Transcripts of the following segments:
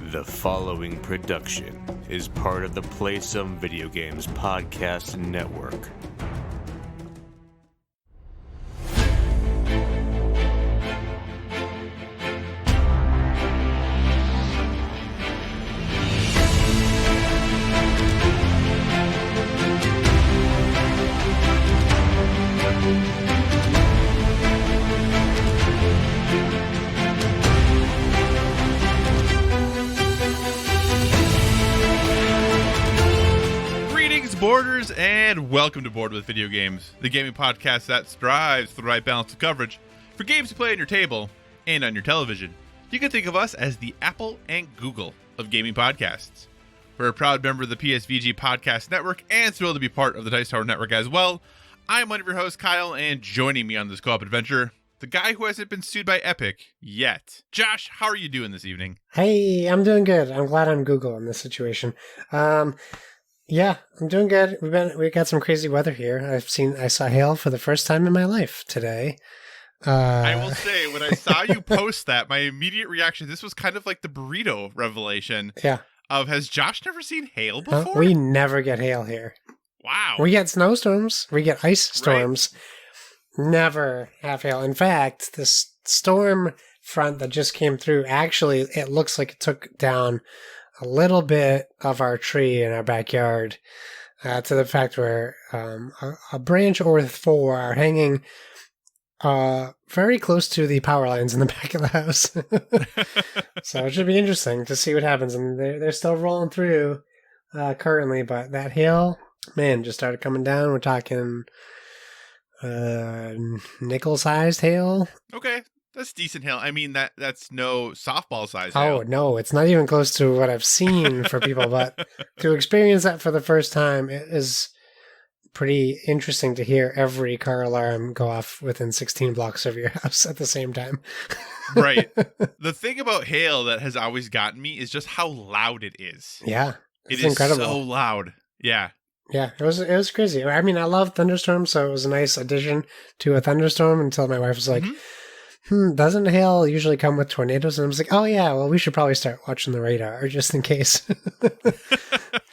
The following production is part of the Play Some Video Games podcast network. Boarders, and welcome to Board with Video Games, the gaming podcast that strives for the right balance of coverage for games to play on your table and on your television. You can think of us as the Apple and Google of gaming podcasts. We're a proud member of the PSVG Podcast Network and thrilled to be part of the Dice Tower Network as well. I'm one of your hosts, Kyle, and joining me on this co-op adventure, the guy who hasn't been sued by Epic yet. Josh, how are you doing this evening? Hey, I'm doing good. I'm glad I'm Google in this situation. Yeah, I'm doing good. We got some crazy weather here. I saw hail for the first time in my life today. I will say, when I saw you post that, my immediate reaction, this was kind of like the burrito revelation. Yeah. Has Josh never seen hail before? We never get hail here. Wow. We get snowstorms. We get ice storms. Right. Never have hail. In fact, this storm front that just came through, actually, it looks like it took down a little bit of our tree in our backyard, to the fact where a branch or four are hanging very close to the power lines in the back of the house. So it should be interesting to see what happens. And they're still rolling through currently, but that hail, man, just started coming down. We're talking nickel-sized hail. Okay. That's decent hail. I mean, that's no softball size hail. Oh, no, it's not even close to what I've seen for people, but to experience that for the first time, it is pretty interesting to hear every car alarm go off within 16 blocks of your house at the same time. Right. The thing about hail that has always gotten me is just how loud it is. Yeah. It's incredible. So loud. Yeah. Yeah, it was crazy. I mean, I love thunderstorms, so it was a nice addition to a thunderstorm until my wife was like, doesn't hail usually come with tornadoes? And I was like, oh yeah, well, we should probably start watching the radar just in case. In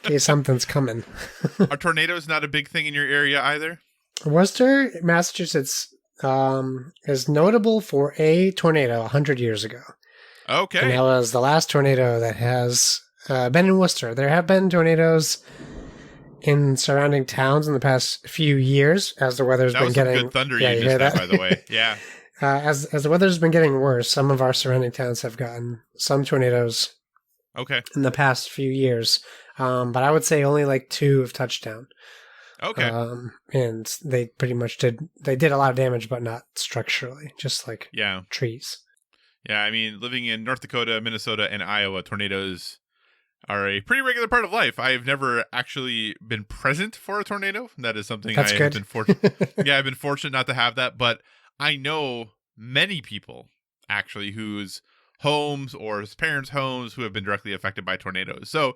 case something's coming. Are tornadoes not a big thing in your area either? Worcester, Massachusetts is notable for a tornado 100 years ago. Okay. And that was the last tornado that has been in Worcester. There have been tornadoes in surrounding towns in the past few years as the weather's been getting... That was some good thunder you missed that, by the way. Yeah. As the weather's been getting worse, some of our surrounding towns have gotten some tornadoes. Okay. In the past few years, but I would say only like 2 have touched down. Okay. And they pretty much did a lot of damage, but not structurally, just like trees. Yeah, I mean, living in North Dakota, Minnesota, and Iowa, tornadoes are a pretty regular part of life. I've never actually been present for a tornado. That is something That's good. Have been fortunate. I've been fortunate not to have that, but I know many people actually whose homes or parents' homes who have been directly affected by tornadoes. So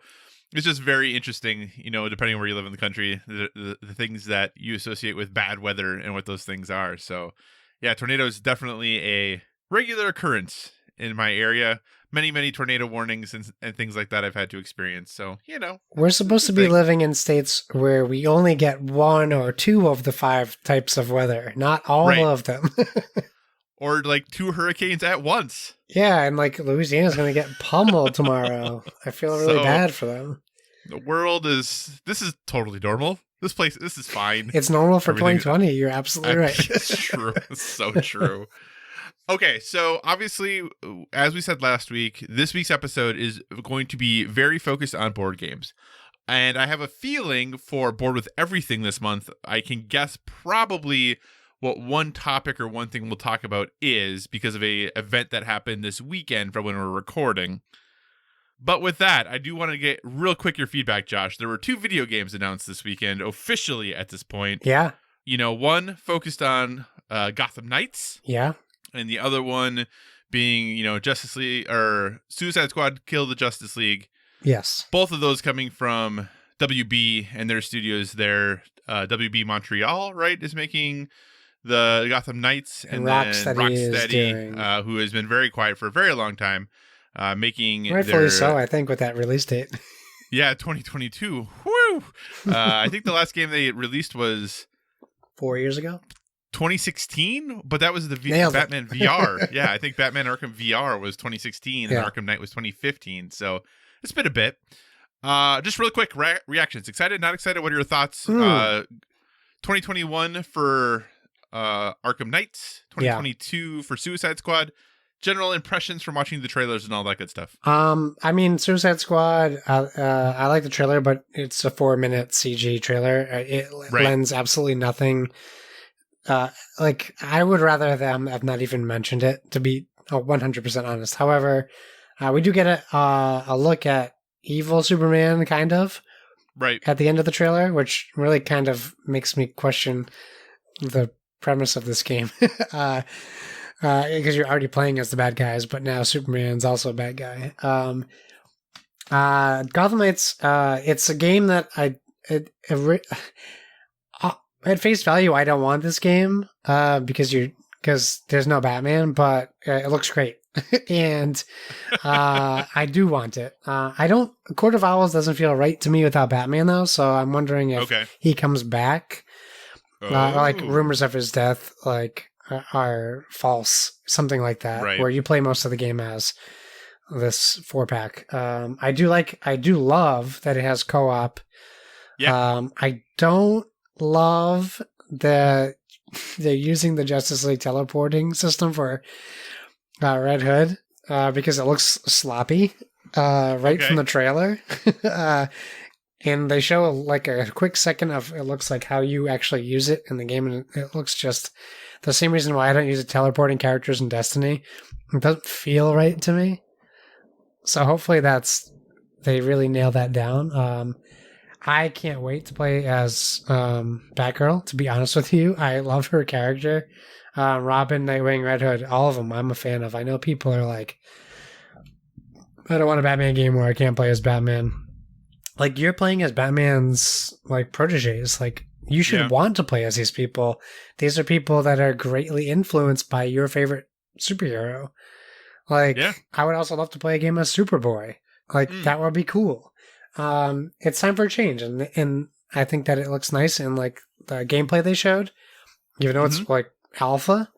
it's just very interesting, depending on where you live in the country, the things that you associate with bad weather and what those things are. So yeah, tornadoes definitely a regular occurrence in my area. Many, many tornado warnings and things like that I've had to experience. So, We're supposed to be living in states where we only get 1 or 2 of the 5 types of weather, not all of them. Or like 2 hurricanes at once. Yeah, and like Louisiana's going to get pummeled tomorrow. I feel really bad for them. The world this is totally normal. This is fine. It's normal for 2020. You're absolutely right. It's true. It's so true. Okay, so obviously, as we said last week, this week's episode is going to be very focused on board games. And I have a feeling for Board with Everything this month, I can guess probably what one topic or one thing we'll talk about is because of a event that happened this weekend from when we're recording. But with that, I do want to get real quick your feedback, Josh. There were 2 video games announced this weekend, officially at this point. Yeah. One focused on Gotham Knights. Yeah. And the other one being, Justice League or Suicide Squad Kill the Justice League. Yes. Both of those coming from WB and their studios there. WB Montreal, right, is making the Gotham Knights. And then Rocksteady, who has been very quiet for a very long time, making Rightfully so, I think, with that release date. Yeah, 2022. Woo! I think the last game they released was 4 years ago. 2016, but that was the Nailed it. Batman VR. Yeah, I think Batman Arkham VR was 2016 and Yeah. Arkham Knight was 2015. So it's been a bit. Just really quick reactions. Excited, not excited? What are your thoughts? 2021 for Arkham Knight, 2022 for Suicide Squad. General impressions from watching the trailers and all that good stuff. I mean, Suicide Squad, I like the trailer, but it's a 4-minute CG trailer. It lends absolutely nothing. Like, I would rather them have not even mentioned it, to be 100% honest. However, we do get a look at evil Superman, kind of, right at the end of the trailer, which really kind of makes me question the premise of this game. Because you're already playing as the bad guys, but now Superman's also a bad guy. Gotham Knights, it's a game that at face value, I don't want this game because there's no Batman, but it looks great. And I do want it. Court of Owls doesn't feel right to me without Batman, though, so I'm wondering if he comes back. Like, rumors of his death, like, are false, something like that, where you play most of the game as this 4-pack. I do love that it has co-op. Yeah. I don't love that they're using the Justice League teleporting system for Red Hood, because it looks sloppy, from the trailer. And they show like a quick second of it looks like how you actually use it in the game, and it looks just the same reason why I don't use the teleporting characters in Destiny. It doesn't feel right to me. So hopefully they really nail that down. I can't wait to play as Batgirl, to be honest with you. I love her character. Robin, Nightwing, Red Hood, all of them I'm a fan of. I know people are like, I don't want a Batman game where I can't play as Batman. Like, you're playing as Batman's, like, proteges. Like, you should want to play as these people. These are people that are greatly influenced by your favorite superhero. Like, I would also love to play a game as Superboy. Like, that would be cool. It's time for a change, and I think that it looks nice, and, like, the gameplay they showed, even though it's, like, alpha,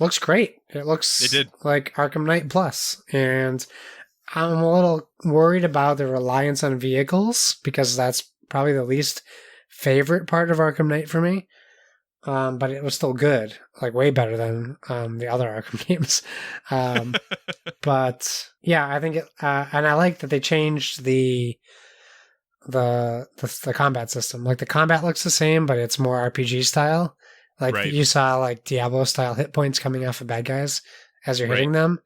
looks great. It looks like Arkham Knight Plus, and I'm a little worried about the reliance on vehicles, because that's probably the least favorite part of Arkham Knight for me. But it was still good, like way better than the other Arkham games. But yeah, I think and I like that they changed the combat system. Like, the combat looks the same, but it's more RPG style. Like, you saw like Diablo style hit points coming off of bad guys as you're hitting them.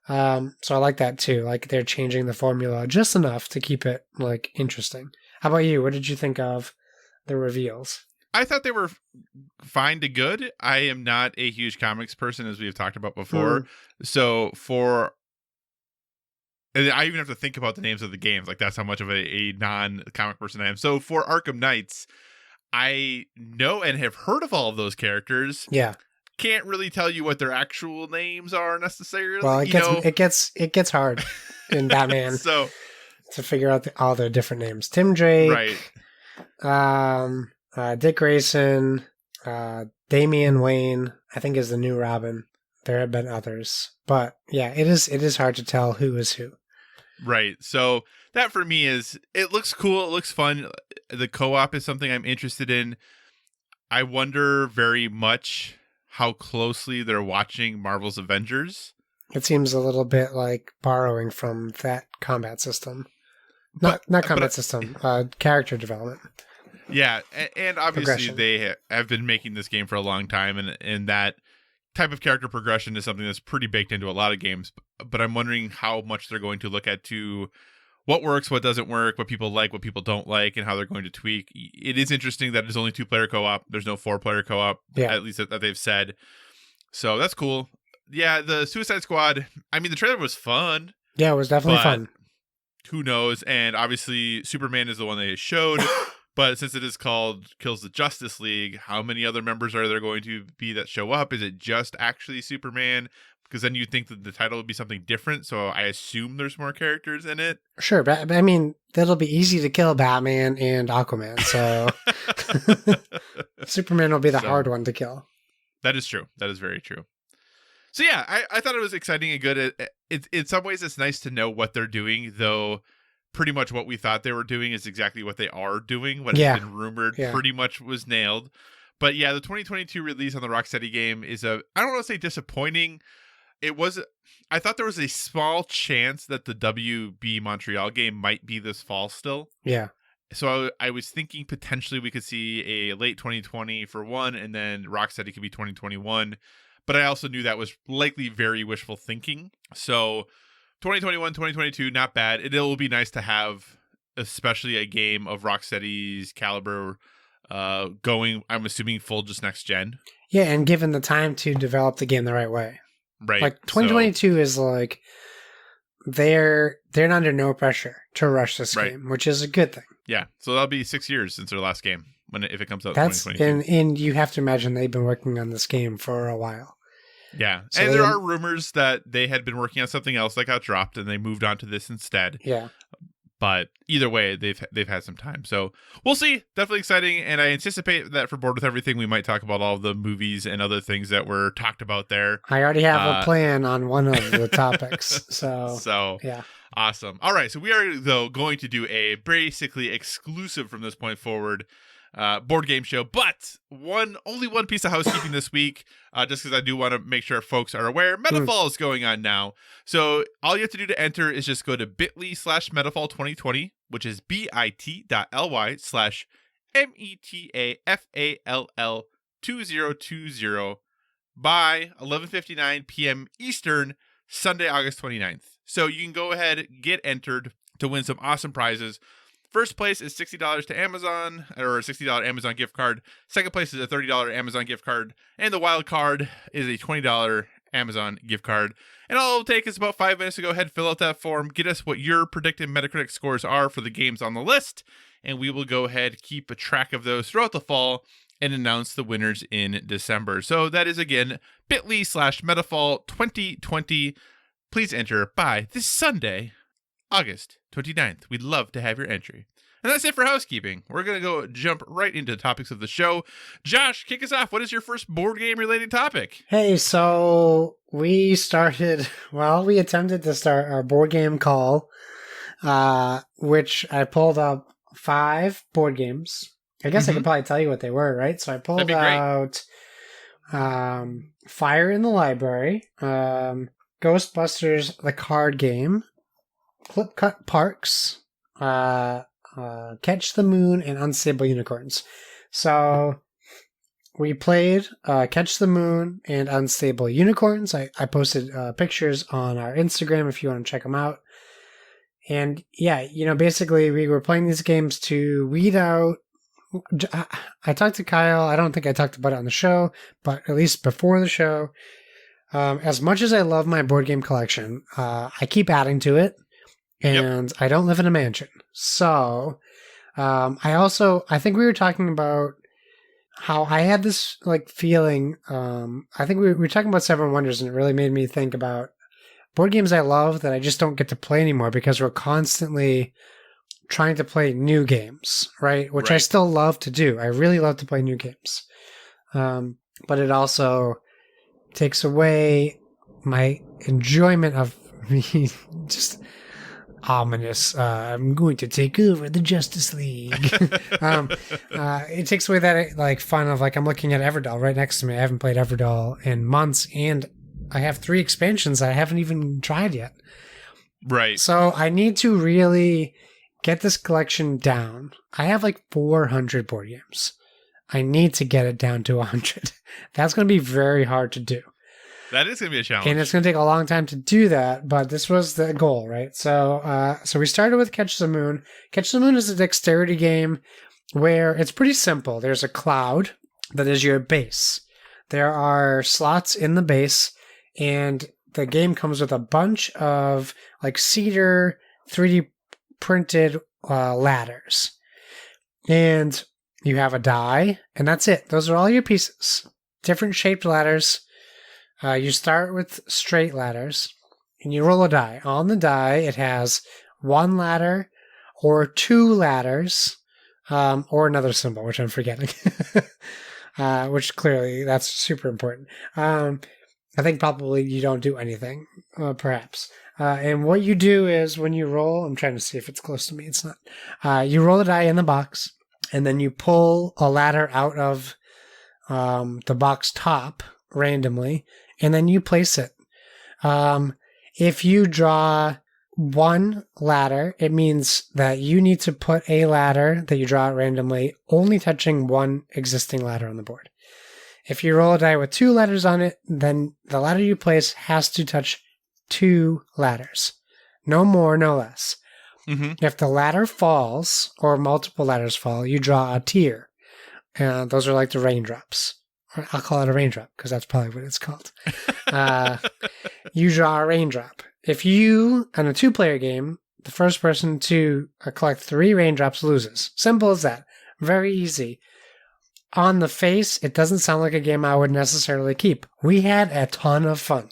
So I like that too. Like, they're changing the formula just enough to keep it, like, interesting. How about you? What did you think of the reveals? I thought they were fine to good. I am not a huge comics person, as we've talked about before. So and I even have to think about the names of the games. Like, that's how much of a non-comic person I am. So for Arkham Knights, I know and have heard of all of those characters. Yeah. Can't really tell you what their actual names are necessarily. Well, it gets hard in Batman to figure out all their different names. Tim Drake, Dick Grayson, Damian Wayne, I think, is the new Robin. There have been others, but yeah, it is hard to tell who is who. Right. So that for me it looks cool. It looks fun. The co-op is something I'm interested in. I wonder very much how closely they're watching Marvel's Avengers. It seems a little bit like borrowing from that combat system. Not combat system, character development. Yeah, and obviously they have been making this game for a long time, and that type of character progression is something that's pretty baked into a lot of games. But I'm wondering how much they're going to look at to what works, what doesn't work, what people like, what people don't like, and how they're going to tweak. It is interesting that it's only 2-player co-op. There's no 4-player co-op, at least that they've said. So that's cool. Yeah, the Suicide Squad, I mean, the trailer was fun. Yeah, it was definitely fun. Who knows? And obviously, Superman is the one they showed. But since it is called Kills the Justice League, how many other members are there going to be that show up? Is it just actually Superman? because then you'd think that the title would be something different. So I assume there's more characters in it. Sure, but I mean, that'll be easy to kill Batman and Aquaman, so Superman will be the hard one to kill. That is true. That is very true. So yeah, I thought it was exciting and good. In some ways, it's nice to know what they're doing, though pretty much what we thought they were doing is exactly what they are doing. What has been rumored pretty much was nailed. But yeah, the 2022 release on the Rocksteady game is I don't want to say disappointing. I thought there was a small chance that the WB Montreal game might be this fall still. Yeah. So I was thinking potentially we could see a late 2020 for one, and then Rocksteady could be 2021. But I also knew that was likely very wishful thinking. So 2021, 2022, not bad. It'll be nice to have, especially a game of Rocksteady's caliber going, I'm assuming, full just next gen. Yeah, and given the time to develop the game the right way. Right. Like 2022 is like they're under no pressure to rush this game, which is a good thing. Yeah. So that'll be 6 years since their last game if it comes out in 2022. And you have to imagine they've been working on this game for a while. Yeah. So and there are rumors that they had been working on something else that got dropped and they moved on to this instead. Yeah. But either way, they've had some time. So we'll see. Definitely exciting. And I anticipate that for Bored With Everything, we might talk about all of the movies and other things that were talked about there. I already have a plan on one of the topics. So yeah. Awesome. All right. So we are, though, going to do a basically exclusive from this point forward board game show, but only one piece of housekeeping this week, just because I do want to make sure folks are aware. MetaFall is going on now, so all you have to do to enter is just go to bit.ly/MetaFall 2020, which is bit.ly/METAFALL 2020 by 11:59 p.m. Eastern, Sunday, August 29th. So you can go ahead, get entered to win some awesome prizes. First place is $60 to Amazon, or a $60 Amazon gift card. Second place is a $30 Amazon gift card. And the wild card is a $20 Amazon gift card. And all it'll take is about 5 minutes to go ahead, fill out that form, get us what your predicted Metacritic scores are for the games on the list, and we will go ahead, keep a track of those throughout the fall, and announce the winners in December. So that is, again, bit.ly/MetaFall 2020. Please enter by this Sunday, August 29th. We'd love to have your entry. And that's it for housekeeping. We're going to go jump right into the topics of the show. Josh, kick us off. What is your first board game related topic? Hey, so we attempted to start our board game call, which I pulled up 5 board games. I guess I could probably tell you what they were, right? So I pulled out Fire in the Library, Ghostbusters, the card game, Flip Cut Parks, Catch the Moon, and Unstable Unicorns. So we played Catch the Moon and Unstable Unicorns. I posted pictures on our Instagram if you want to check them out. And yeah, basically we were playing these games to weed out. I talked to Kyle. I don't think I talked about it on the show, but at least before the show, as much as I love my board game collection, I keep adding to it. And I don't live in a mansion. So, I think we were talking about how I had this feeling. I think we were talking about Seven Wonders, and it really made me think about board games I love that I just don't get to play anymore because we're constantly trying to play new games, right? Which I still love to do. I really love to play new games. But it also takes away my enjoyment of just ominous. I'm going to take over the Justice League. It takes away that fun of I'm looking at Everdell right next to me. I haven't played Everdell in months, and I have 3 expansions I haven't even tried yet. Right. So I need to really get this collection down. I have 400 board games. I need to get it down to 100. That's going to be very hard to do. That is going to be a challenge. And it's going to take a long time to do that, but this was the goal, right? So we started with Catch the Moon. Catch the Moon is a dexterity game where it's pretty simple. There's a cloud that is your base. There are slots in the base, and the game comes with a bunch of cedar 3D printed ladders. And you have a die, and that's it. Those are all your pieces. Different shaped ladders. You start with straight ladders, and you roll a die. On the die, it has one ladder or two ladders, or another symbol, which I'm forgetting. Which clearly, that's super important. I think probably you don't do anything, perhaps. And what you do is when you roll, I'm trying to see if it's close to me. It's not. You roll a die in the box, and then you pull a ladder out of the box top randomly, and then you place it. If you draw one ladder, it means that you need to put a ladder that you draw randomly, only touching one existing ladder on the board. If you roll a die with two ladders on it, then the ladder you place has to touch two ladders. No more, no less. Mm-hmm. If the ladder falls, or multiple ladders fall, you draw a tier. Those are like the raindrops. I'll call it a raindrop, because that's probably what it's called. You draw a raindrop. If you, on a two-player game, the first person to collect 3 raindrops loses. Simple as that. Very easy. On the face, it doesn't sound like a game I would necessarily keep. We had a ton of fun.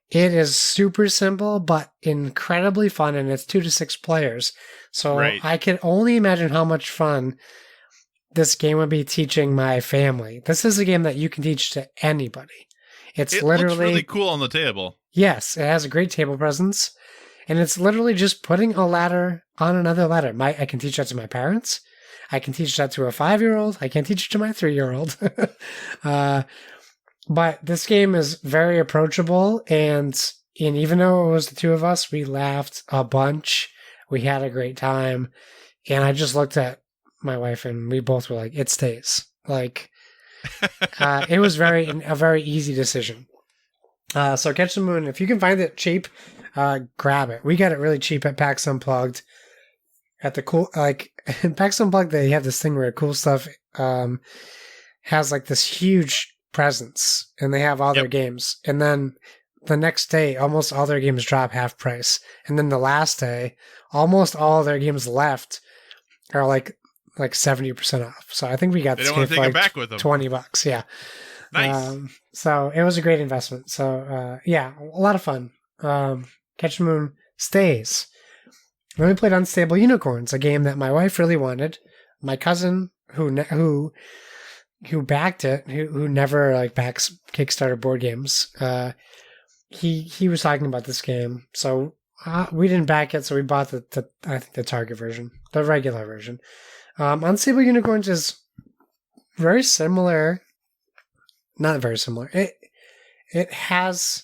It is super simple, but incredibly fun, and it's 2 to 6 players. So Right. I can only imagine how much fun this game would be teaching my family. This is a game that you can teach to anybody. It literally looks really cool on the table. Yes, it has a great table presence, and it's literally just putting a ladder on another ladder. I can teach that to my parents. I can teach that to a 5-year-old. I can teach it to my 3-year-old. But this game is very approachable, and even though it was the 2 of us, we laughed a bunch. We had a great time, and I just looked at my wife, and we both were like, "It stays." Like, it was a very easy decision. So Catch the Moon, if you can find it cheap, grab it. We got it really cheap at PAX Unplugged. At the cool, like, in PAX Unplugged, they have this thing where cool stuff has like this huge presence, and they have all their games. And then the next day, almost all their games drop half price. And then the last day, almost all their games left are like 70% off. So I think we got They this don't want game to for take like it back with them. $20. Yeah. Nice. So it was a great investment. So yeah, a lot of fun. Catch the Moon stays. Then we played Unstable Unicorns, a game that my wife really wanted. My cousin, who backed it, who never like backs Kickstarter board games, he was talking about this game. So we didn't back it, so we bought I think the Target version, the regular version. Unstable Unicorns is very similar. Not very similar. It has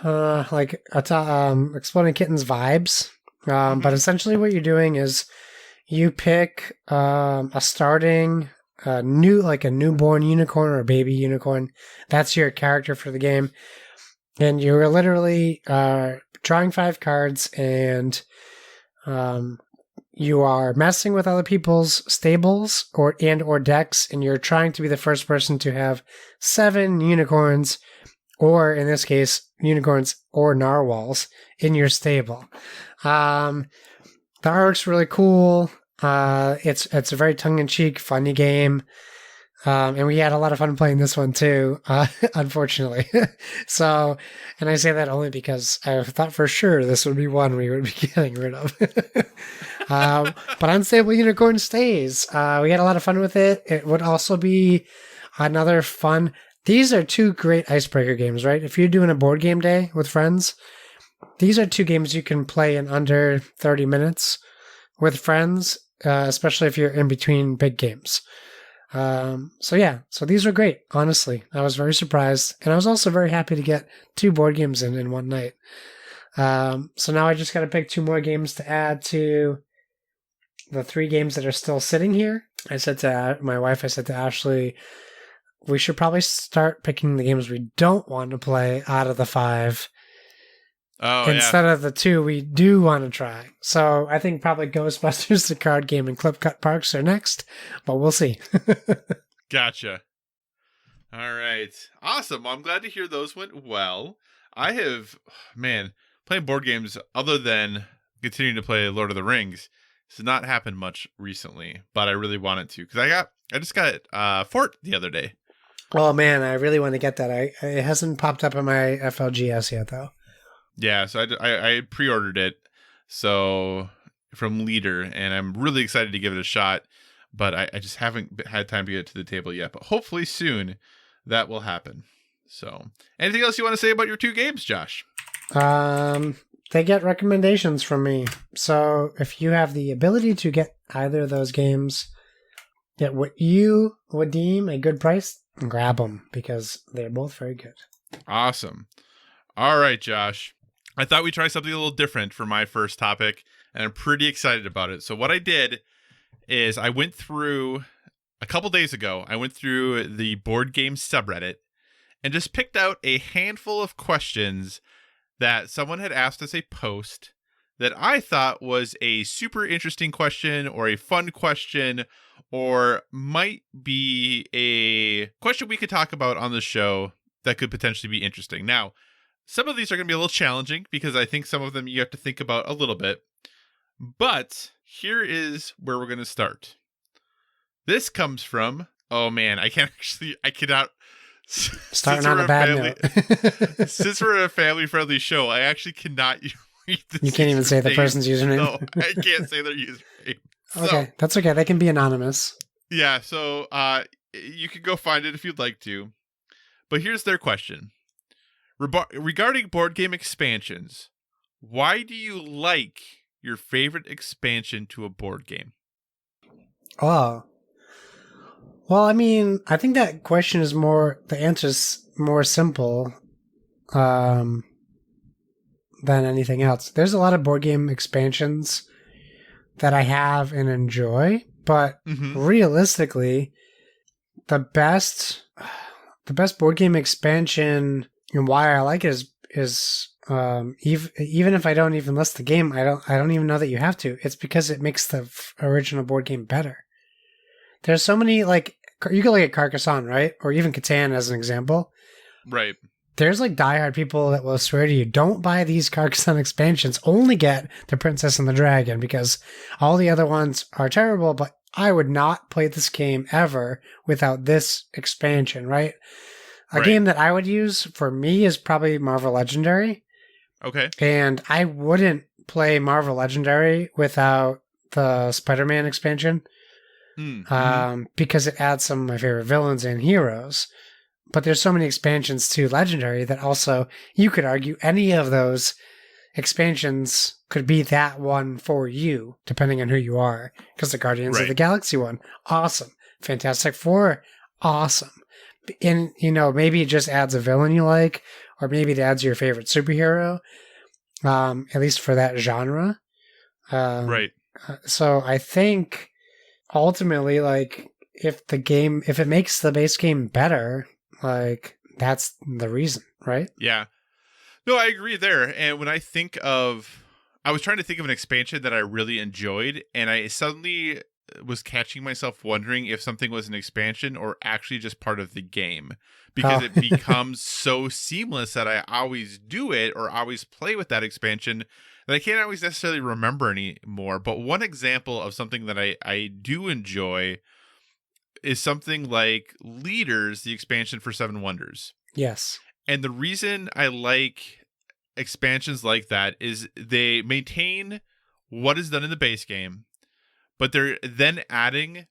like Exploding Kittens vibes. But essentially what you're doing is you pick a starting a newborn unicorn or a baby unicorn. That's your character for the game. And you're literally drawing 5 cards, and you are messing with other people's stables or decks, and you're trying to be the first person to have 7 unicorns, or in this case, unicorns or narwhals in your stable. The artwork's really cool. It's a very tongue-in-cheek, funny game. And we had a lot of fun playing this one too, unfortunately. So, and I say that only because I thought for sure this would be one we would be getting rid of. But Unstable Unicorn stays. We had a lot of fun with it. It would also be another fun. These are 2 great icebreaker games, right? If you're doing a board game day with friends, these are 2 games you can play in under 30 minutes with friends, especially if you're in between big games. So these were great, honestly. I was very surprised, and I was also very happy to get 2 board games in one night. So now I just got to pick 2 more games to add to the 3 games that are still sitting here. I said to my wife, I said to Ashley, we should probably start picking the games we don't want to play out of the 5. Instead of the 2 we do want to try. So I think probably Ghostbusters, the card game, and Clip Cut Parks are next, but we'll see. Gotcha. All right. Awesome. Well, I'm glad to hear those went well. I have, playing board games other than continuing to play Lord of the Rings has not happened much recently, but I really wanted to because I just got Fort the other day. Oh man, I really want to get that. It hasn't popped up on my FLGS yet though. Yeah, so I pre-ordered it, so from Leader, and I'm really excited to give it a shot, but I just haven't had time to get it to the table yet. But hopefully soon that will happen. So, anything else you want to say about your 2 games, Josh? They get recommendations from me. So if you have the ability to get either of those games at what you would deem a good price, grab them because they're both very good. Awesome. All right, Josh. I thought we'd try something a little different for my first topic, and I'm pretty excited about it. So what I did is I went through, a couple days ago, I went through the board game subreddit and just picked out a handful of questions that someone had asked as a post that I thought was a super interesting question or a fun question or might be a question we could talk about on the show that could potentially be interesting. Now, some of these are going to be a little challenging because I think some of them you have to think about a little bit. But here is where we're going to start. This comes from, oh man, I cannot. Starting on a bad note. Since we're a family-friendly show, I actually cannot read this. You can't even say the person's username? No, I can't say their username. Okay, that's okay. They can be anonymous. Yeah, so you can go find it if you'd like to. But here's their question. Regarding board game expansions, why do you like your favorite expansion to a board game? Oh. Well, I mean, I think that question is the answer's more simple than anything else. There's a lot of board game expansions that I have and enjoy, but realistically, the best board game expansion and why I like it is even if I don't even list the game, I don't even know that you have to. It's because it makes the original board game better. There's so many, like, you could look at Carcassonne, right? Or even Catan as an example. Right. There's like diehard people that will swear to you, don't buy these Carcassonne expansions, only get the Princess and the Dragon because all the other ones are terrible, but I would not play this game ever without this expansion, right? A game that I would use for me is probably Marvel Legendary. Okay. And I wouldn't play Marvel Legendary without the Spider-Man expansion. Because it adds some of my favorite villains and heroes. But there's so many expansions to Legendary that also, you could argue any of those expansions could be that one for you, depending on who you are. Because the Guardians of the Galaxy one, awesome. Fantastic Four, awesome. And, maybe it just adds a villain you like, or maybe it adds your favorite superhero, at least for that genre. So I think ultimately, like, if it makes the base game better, like, that's the reason, right? Yeah. No, I agree there. And when I was trying to think of an expansion that I really enjoyed, and I suddenly was catching myself wondering if something was an expansion or actually just part of the game, because it becomes so seamless that I always do it or always play with that expansion that I can't always necessarily remember anymore. But one example of something that I do enjoy is something like Leaders, the expansion for Seven Wonders. Yes. And the reason I like expansions like that is they maintain what is done in the base game, but they're then adding.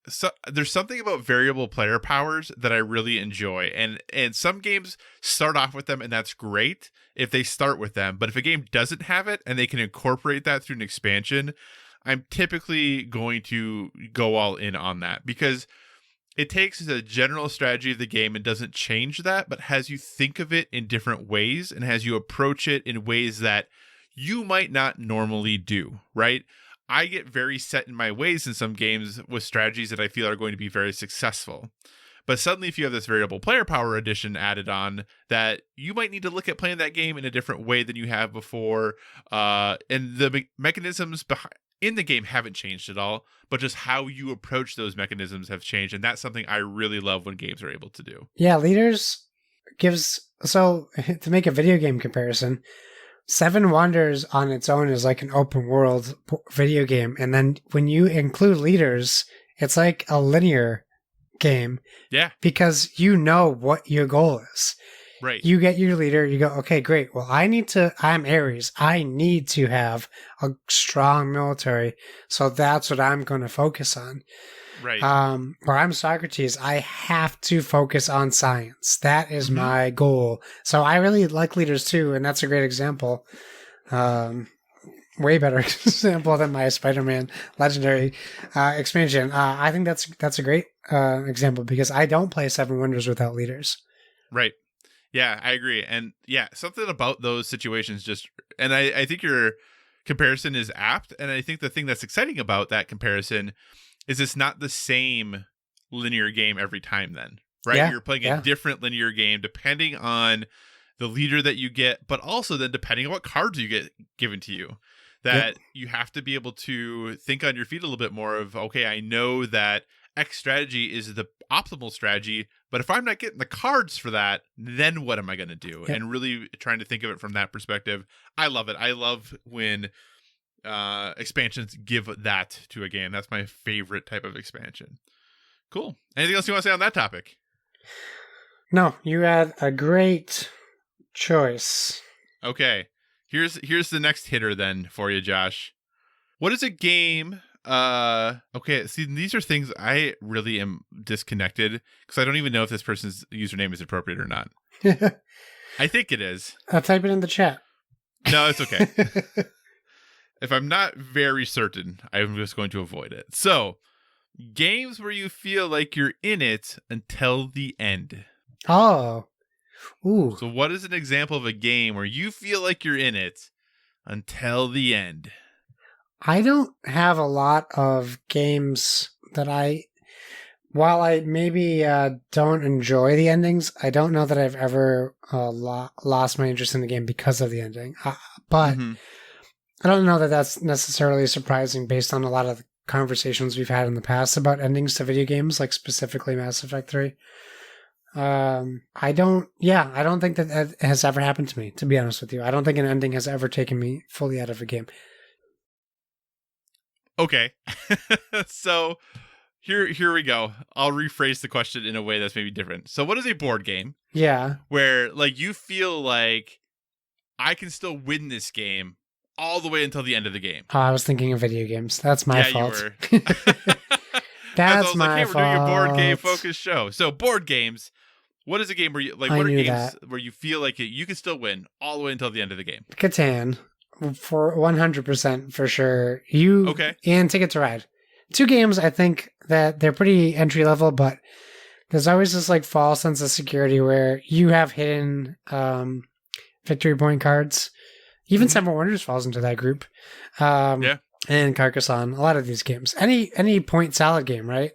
So there's something about variable player powers that I really enjoy, and some games start off with them, and that's great if they start with them. But if a game doesn't have it and they can incorporate that through an expansion, I'm typically going to go all in on that, because it takes the general strategy of the game and doesn't change that, but has you think of it in different ways and has you approach it in ways that you might not normally do, right? I get very set in my ways in some games with strategies that I feel are going to be very successful. But suddenly, if you have this variable player power addition added on, that you might need to look at playing that game in a different way than you have before. And the mechanisms in the game haven't changed at all, but just how you approach those mechanisms have changed. And that's something I really love when games are able to do. Yeah, Leaders so to make a video game comparison, Seven Wonders on its own is like an open world video game. And then when you include Leaders, it's like a linear game. Yeah. Because you know what your goal is. Right. You get your leader, you go, okay, great. Well, I'm Ares. I need to have a strong military. So that's what I'm going to focus on. Right. Or I'm Socrates. I have to focus on science. That is my goal. So I really like leaders too. And that's a great example. Way better example than my Spider-Man Legendary expansion. I think that's a great example because I don't play Seven Wonders without leaders. Right. Yeah, I agree. And yeah, something about those situations just, and I think your comparison is apt. And I think the thing that's exciting about that comparison is it's not the same linear game every time then, right? Yeah, You're playing a different linear game depending on the leader that you get, but also then depending on what cards you get given to you. That you have to be able to think on your feet a little bit more of, okay, I know that X strategy is the optimal strategy, but if I'm not getting the cards for that, then what am I going to do? Yep. And really trying to think of it from that perspective. I love it. I love when expansions give that to a game. That's my favorite type of expansion. Cool. Anything else you want to say on that topic? No, you had a great choice. Okay. Here's the next hitter then for you, Josh. What is a game? Okay, see, these are things I really am disconnected because I don't even know if this person's username is appropriate or not. I think it is. I'll type it in the chat. No, it's okay. If I'm not very certain, I'm just going to avoid it. So, games where you feel like you're in it until the end. Oh. Ooh. So what is an example of a game where you feel like you're in it until the end? I don't have a lot of games that while I maybe don't enjoy the endings, I don't know that I've ever lost my interest in the game because of the ending. But I don't know that that's necessarily surprising based on a lot of the conversations we've had in the past about endings to video games, like specifically Mass Effect 3. I don't think that has ever happened to me, to be honest with you. I don't think an ending has ever taken me fully out of a game. Okay. So here we go. I'll rephrase the question in a way that's maybe different. So what is a board game? Yeah. Where like you feel like I can still win this game all the way until the end of the game. Oh, I was thinking of video games. That's my fault. You were. That's my my fault. We're fault. doing a board game focused show. So board games. What is a game where you like? What are games where you feel like you can still win all the way until the end of the game? Catan, for 100% for sure. Okay. And Ticket to Ride. 2 games. I think that they're pretty entry level, but there's always this like false sense of security where you have hidden victory point cards. Even Seven Wonders falls into that group. And Carcassonne. A lot of these games. Any point salad game, right?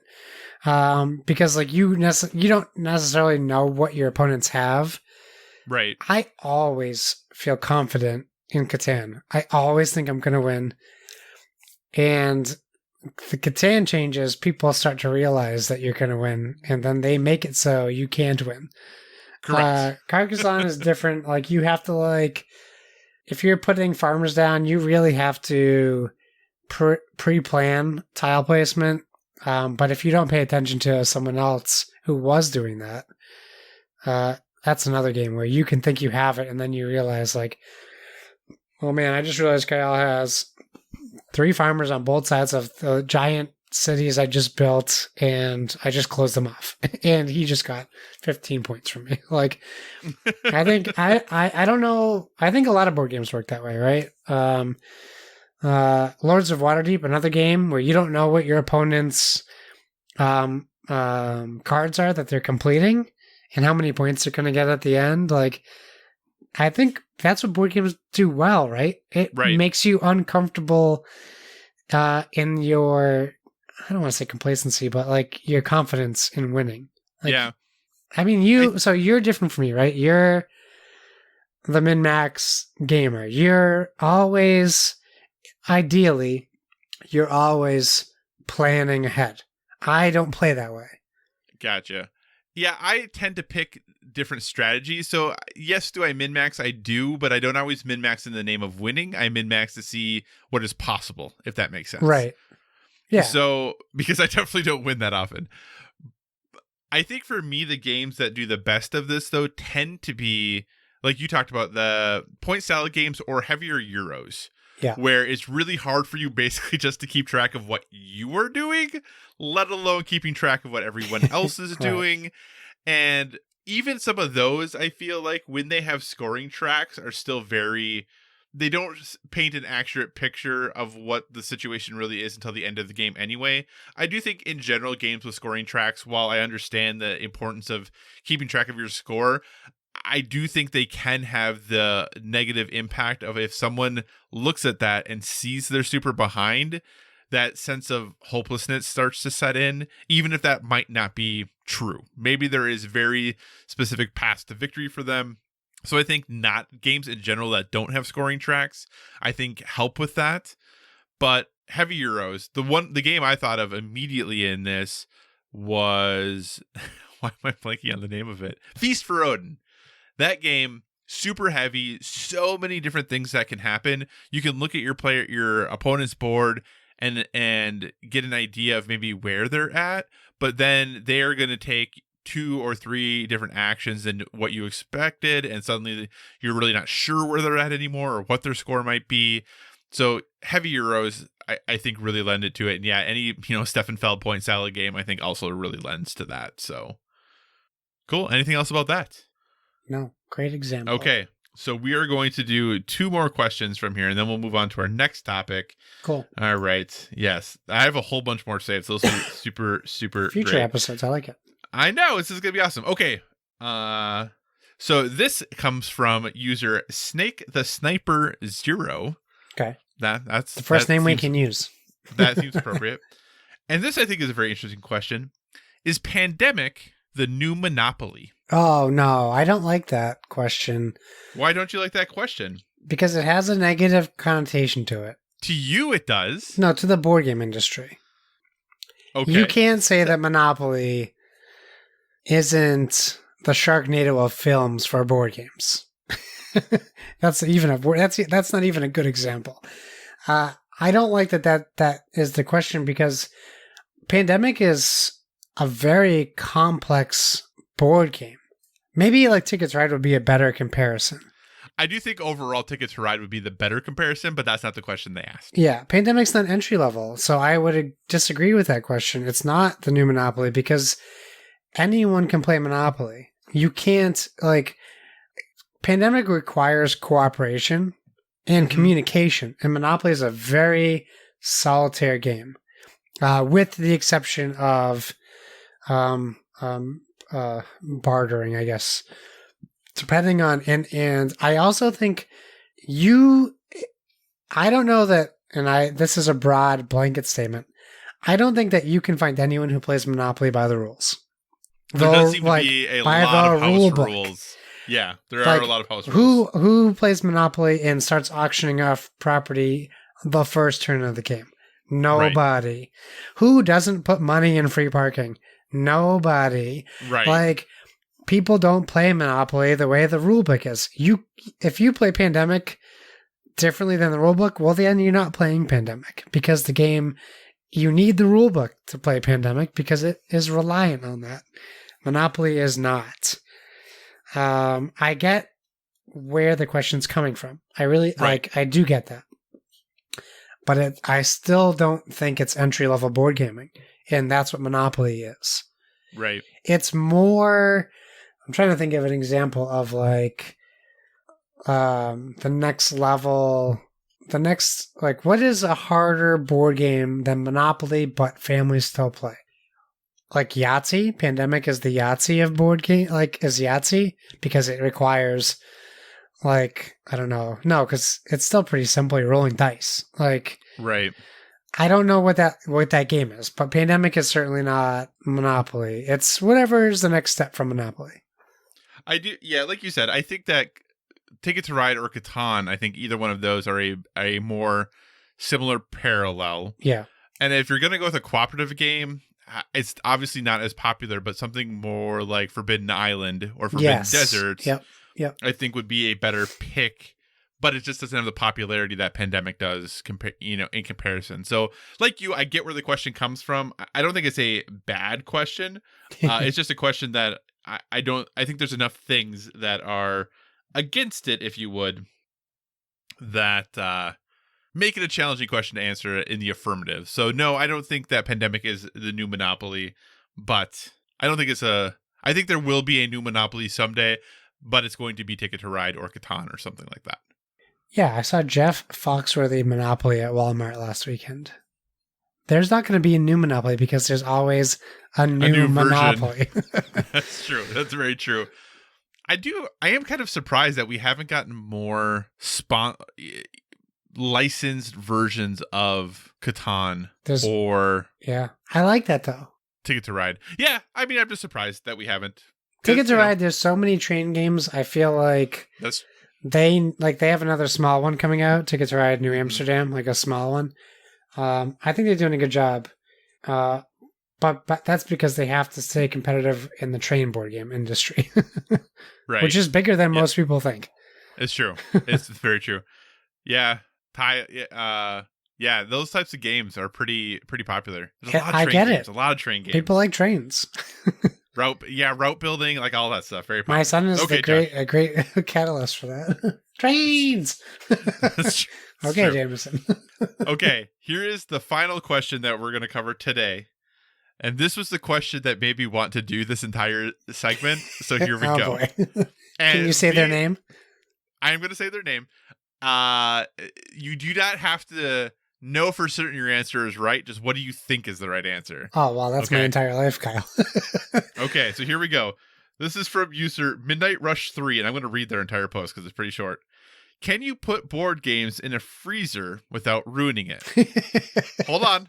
Because like you don't necessarily know what your opponents have. Right. I always feel confident in Catan. I always think I'm going to win. And the Catan changes, people start to realize that you're going to win, and then they make it so you can't win. Correct. Carcassonne is different. Like you have to if you're putting farmers down, you really have to pre-plan tile placement. But if you don't pay attention to someone else who was doing that, that's another game where you can think you have it, and then you realize like, oh man, I just realized Kyle has 3 farmers on both sides of the giant cities I just built, and I just closed them off, and he just got 15 points from me. Like, I think I don't know. I think a lot of board games work that way, right? Lords of Waterdeep, another game where you don't know what your opponent's cards are that they're completing and how many points they're going to get at the end. Like, I think that's what board games do well, right? It makes you uncomfortable in your, I don't want to say complacency, but like your confidence in winning. Like, yeah. I mean, so you're different from me, right? You're the min-max gamer. You're always, ideally, you're always planning ahead. I don't play that way. Gotcha. Yeah, I tend to pick different strategies. So yes, do I min-max? I do, but I don't always min-max in the name of winning. I min-max to see what is possible, if that makes sense. Right. Yeah. So, because I definitely don't win that often. I think for me, the games that do the best of this, though, tend to be, like you talked about, the point salad games or heavier Euros. Yeah. Where it's really hard for you basically just to keep track of what you are doing, let alone keeping track of what everyone else is Right. doing. And even some of those, I feel like when they have scoring tracks are still they don't paint an accurate picture of what the situation really is until the end of the game anyway. I do think in general, games with scoring tracks, while I understand the importance of keeping track of your score, I do think they can have the negative impact of if someone looks at that and sees they're super behind, that sense of hopelessness starts to set in, even if that might not be true. Maybe there is very specific paths to victory for them. So I think not games in general that don't have scoring tracks, I think help with that. But heavy Euros, the game I thought of immediately in this was why am I blanking on the name of it? Feast for Odin. That game, super heavy, so many different things that can happen. You can look at your opponent's board and get an idea of maybe where they're at, but then they're going to take 2 or 3 different actions than what you expected, and suddenly you're really not sure where they're at anymore or what their score might be. So heavy Euros, I think, really lend it to it. And yeah, any Stefan Feld point salad game, I think also really lends to that. So cool. Anything else about that? No, great example. Okay, so we are going to do 2 more questions from here, and then we'll move on to our next topic. Cool. All right. Yes, I have a whole bunch more to say. So those are super, super Future great episodes. I like it. I know, this is going to be awesome. Okay, so this comes from user Snake the Sniper 0. Okay. That's the first name we can use. That seems appropriate. And this, I think, is a very interesting question. Is Pandemic the new Monopoly? Oh, no, I don't like that question. Why don't you like that question? Because it has a negative connotation to it. To you, it does. No, to the board game industry. Okay. You can't say that Monopoly isn't the Sharknado of films for board games. That's not even a good example. I don't like that is the question, because Pandemic is a very complex board game. Maybe like Ticket to Ride would be a better comparison. I do think overall Ticket to Ride would be the better comparison, but that's not the question they asked. Yeah, Pandemic's not entry level, so I would disagree with that question. It's not the new Monopoly, because anyone can play Monopoly. You can't, Pandemic requires cooperation and communication, and Monopoly is a very solitary game, with the exception of bartering, I guess. Depending on, and I also think I don't know that, and this is a broad blanket statement, I don't think that you can find anyone who plays Monopoly by the rules. There does seem to be a lot of house rules. Yeah, there are a lot of house rules. Who plays Monopoly and starts auctioning off property the first turn of the game? Nobody. Right. Who doesn't put money in free parking? Nobody. Right. People don't play Monopoly the way the rulebook is. If you play Pandemic differently than the rulebook, well, then you're not playing Pandemic, because the game, you need the rulebook to play Pandemic because it is reliant on that. Monopoly is not. I get where the question's coming from. I really I do get that. But I still don't think it's entry-level board gaming, and that's what Monopoly is. Right. It's more, I'm trying to think of an example of the next level, what is a harder board game than Monopoly but families still play? Like Yahtzee? Pandemic is the Yahtzee of board game, is Yahtzee? Because it requires, I don't know. No, because it's still pretty simple. You're rolling dice. Right. I don't know what that game is, but Pandemic is certainly not Monopoly. It's whatever is the next step from Monopoly. I do, yeah, like you said, I think that Ticket to Ride or Catan, I think either one of those are a more similar parallel. Yeah. And if you're going to go with a cooperative game, it's obviously not as popular, but something more like Forbidden Island or Forbidden Desert, Yep. I think would be a better pick but it just doesn't have the popularity that Pandemic does, in comparison. So, like you, I get where the question comes from. I don't think it's a bad question. It's just a question that I think there's enough things that are against it, if you would, that make it a challenging question to answer in the affirmative. So, no, I don't think that Pandemic is the new Monopoly, but I don't think I think there will be a new Monopoly someday, but it's going to be Ticket to Ride or Catan or something like that. Yeah, I saw Jeff Foxworthy Monopoly at Walmart last weekend. There's not going to be a new Monopoly because there's always a new Monopoly. That's true. That's very true. I am kind of surprised that we haven't gotten more licensed versions of Catan Yeah, I like that though. Ticket to Ride. Yeah, I mean, I'm just surprised that we haven't. Ticket to Ride, there's so many train games. I feel like they have another small one coming out, Ticket to Ride New Amsterdam, like a small one. I think they're doing a good job. But that's because they have to stay competitive in the train board game industry. Right. Which is bigger than most people think. It's true. It's very true. Yeah. Yeah, those types of games are pretty popular. There's a lot of train games. A lot of train games. People like trains. route building, like all that stuff. Very popular. My son is a great catalyst for that. Trains. Okay, true. Jameson. Okay, here is the final question that we're going to cover today. And this was the question that made me want to do this entire segment. So here we go. Boy. Can you say their name? I am going to say their name. You do not have to know for certain your answer is right. Just what do you think is the right answer? Oh, well, that's my entire life, Kyle. Okay, so here we go. This is from user Midnight Rush 3, and I'm going to read their entire post because it's pretty short. Can you put board games in a freezer without ruining it? Hold on.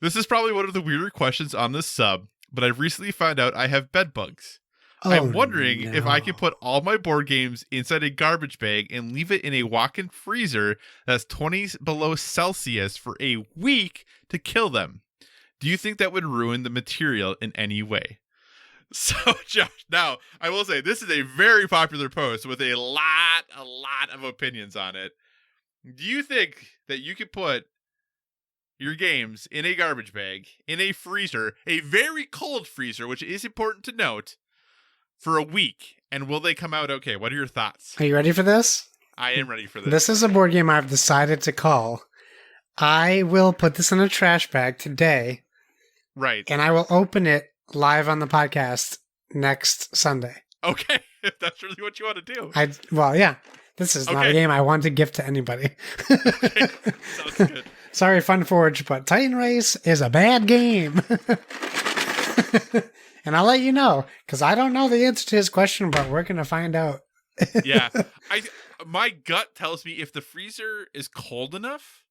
This is probably one of the weirder questions on this sub, but I've recently found out I have bed bugs. I'm wondering if I can put all my board games inside a garbage bag and leave it in a walk-in freezer that's 20 below Celsius for a week to kill them. Do you think that would ruin the material in any way? So, Josh, now, I will say, this is a very popular post with a lot of opinions on it. Do you think that you could put your games in a garbage bag, in a freezer, a very cold freezer, which is important to note, for a week, and will they come out okay? What are your thoughts? Are you ready for this? I am ready for this. This is a board game I've decided to call. I will put this in a trash bag today. Right. And I will open it live on the podcast next Sunday. Okay, if that's really what you want to do. Well, yeah. This is not a game I want to gift to anybody. Okay, sounds good. Sorry, Funforge, but Titan Race is a bad game. And I'll let you know, because I don't know the answer to his question, but we're going to find out. Yeah. My gut tells me if the freezer is cold enough,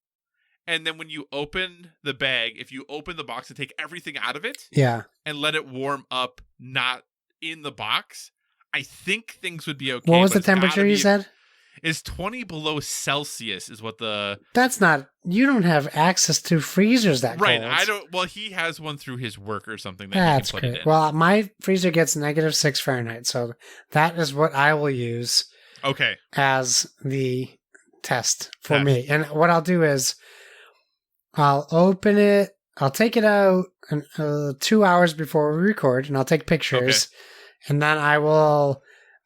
and then when you open the bag, if you open the box and take everything out of it, and let it warm up, not in the box, I think things would be okay. What was the temperature you said? Is 20 below Celsius is what the... That's not... You don't have access to freezers that right, cold. I don't... Well, he has one through his work or something. That's great. Well, my freezer gets -6 Fahrenheit, so that is what I will use as the test for me. And what I'll do is I'll open it, I'll take it out 2 hours before we record, and I'll take pictures, and then I will...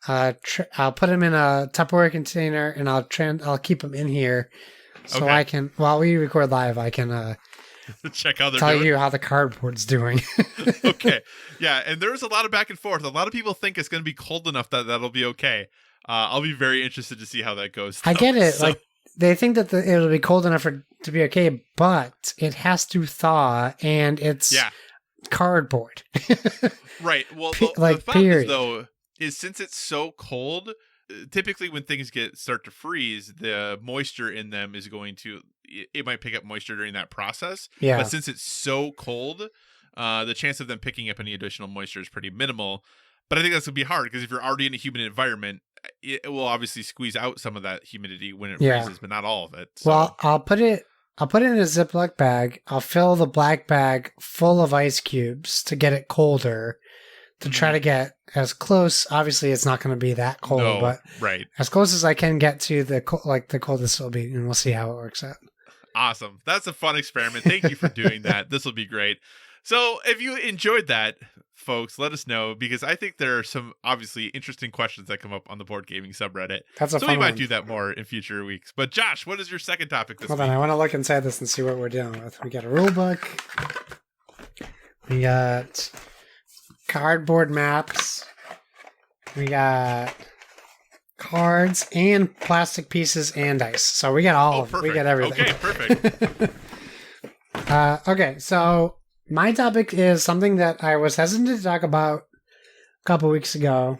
I'll put them in a Tupperware container, and I'll keep them in here, so I can, while we record live, I can check how they're tell doing. you how the cardboard's doing. Okay, yeah, and there's a lot of back and forth. A lot of people think it's going to be cold enough that that'll be okay. I'll be very interested to see how that goes. I get it. So, like they think that it'll be cold enough to be okay, but it has to thaw, and it's cardboard. Right. Well, the thought is, though, is since it's so cold, typically when things start to freeze, the moisture in them is going to, it might pick up moisture during that process. Yeah. But since it's so cold, the chance of them picking up any additional moisture is pretty minimal. But I think that's going to be hard because if you're already in a humid environment, it will obviously squeeze out some of that humidity when it freezes, but not all of it. So. Well, I'll put it in a Ziploc bag. I'll fill the black bag full of ice cubes to get it colder. to try to get as close. Obviously, it's not going to be that cold, but right. as close as I can get to the coldest it'll be, and we'll see how it works out. Awesome. That's a fun experiment. Thank you for doing that. This will be great. So if you enjoyed that, folks, let us know, because I think there are some obviously interesting questions that come up on the board gaming subreddit. That's a so fun we might one. do that more in future weeks. But Josh, what is your second topic this Hold week? on, I want to look inside this and see what we're dealing with. We got a rule book. We got cardboard maps. We got cards and plastic pieces and dice. So we got all of it. We got everything. Okay, perfect. Okay, so my topic is something that I was hesitant to talk about a couple weeks ago,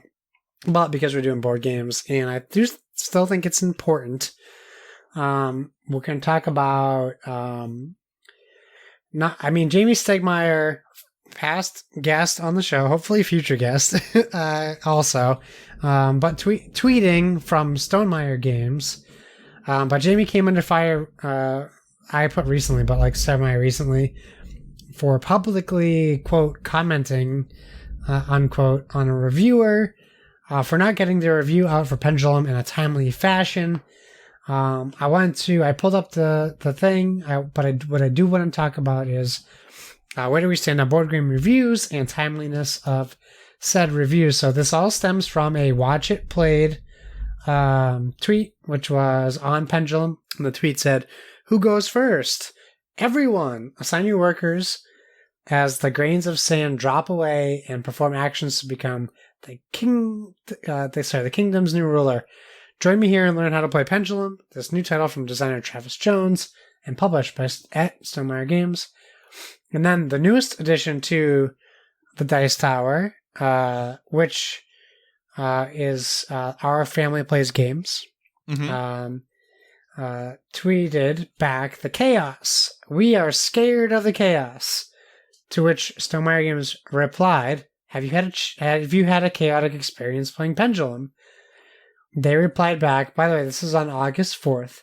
but because we're doing board games, and I do still think it's important. We're going to talk about Jamie Stegmaier, past guest on the show, hopefully future guest, also, but tweeting from Stonemaier Games. But Jamie came under fire. I put recently, but like semi-recently, for publicly, quote, commenting, unquote, on a reviewer for not getting the review out for Pendulum in a timely fashion. I pulled up the thing, what I do want to talk about is where do we stand on board game reviews and timeliness of said reviews. So this all stems from a Watch It Played tweet, which was on Pendulum. And the tweet said, "Who goes first? Everyone, assign your workers as the grains of sand drop away and perform actions to become the kingdom's new ruler. Join me here and learn how to play Pendulum, this new title from designer Travis Jones and published at Stonemaier Games." And then the newest addition to the Dice Tower, which is Our Family Plays Games, tweeted back the chaos. "We are scared of the chaos." To which Stonemaier Games replied, Have you had a chaotic experience playing Pendulum?" They replied back, by the way, this is on August 4th.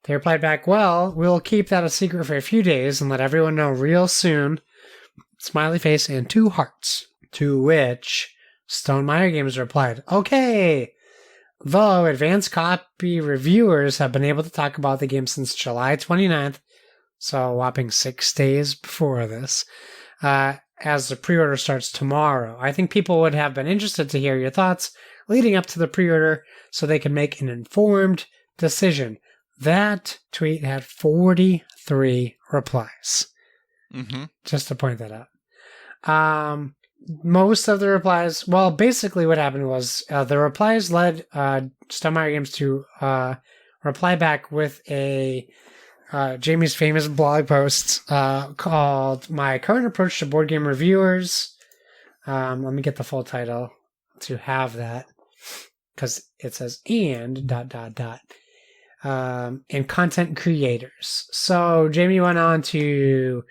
They replied back, "Well, we'll keep that a secret for a few days and let everyone know real soon." Smiley face and 2 hearts. To which Stonemaier Games replied, "Okay. Though advanced copy reviewers have been able to talk about the game since July 29th, so a whopping 6 days before this, as the pre-order starts tomorrow. I think people would have been interested to hear your thoughts leading up to the pre-order so they can make an informed decision." That tweet had 43 replies. Just to point that out. Most of the replies, well, basically what happened was the replies led Stonemaier Games to reply back with Jamie's famous blog post called "My Current Approach to Board Game Reviewers." Let me get the full title to have that, because it says and ... and content creators. So Jamie went on to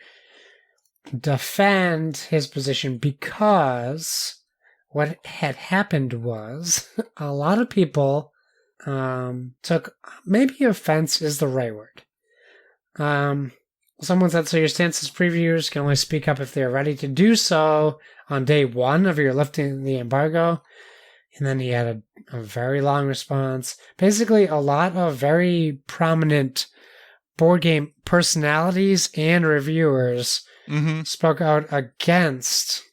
defend his position because what had happened was a lot of people took, maybe offense is the right word. Someone said, "So your stance as previewers can only speak up if they are ready to do so on day 1 of your lifting the embargo." And then he had a very long response. Basically, a lot of very prominent board game personalities and reviewers spoke out against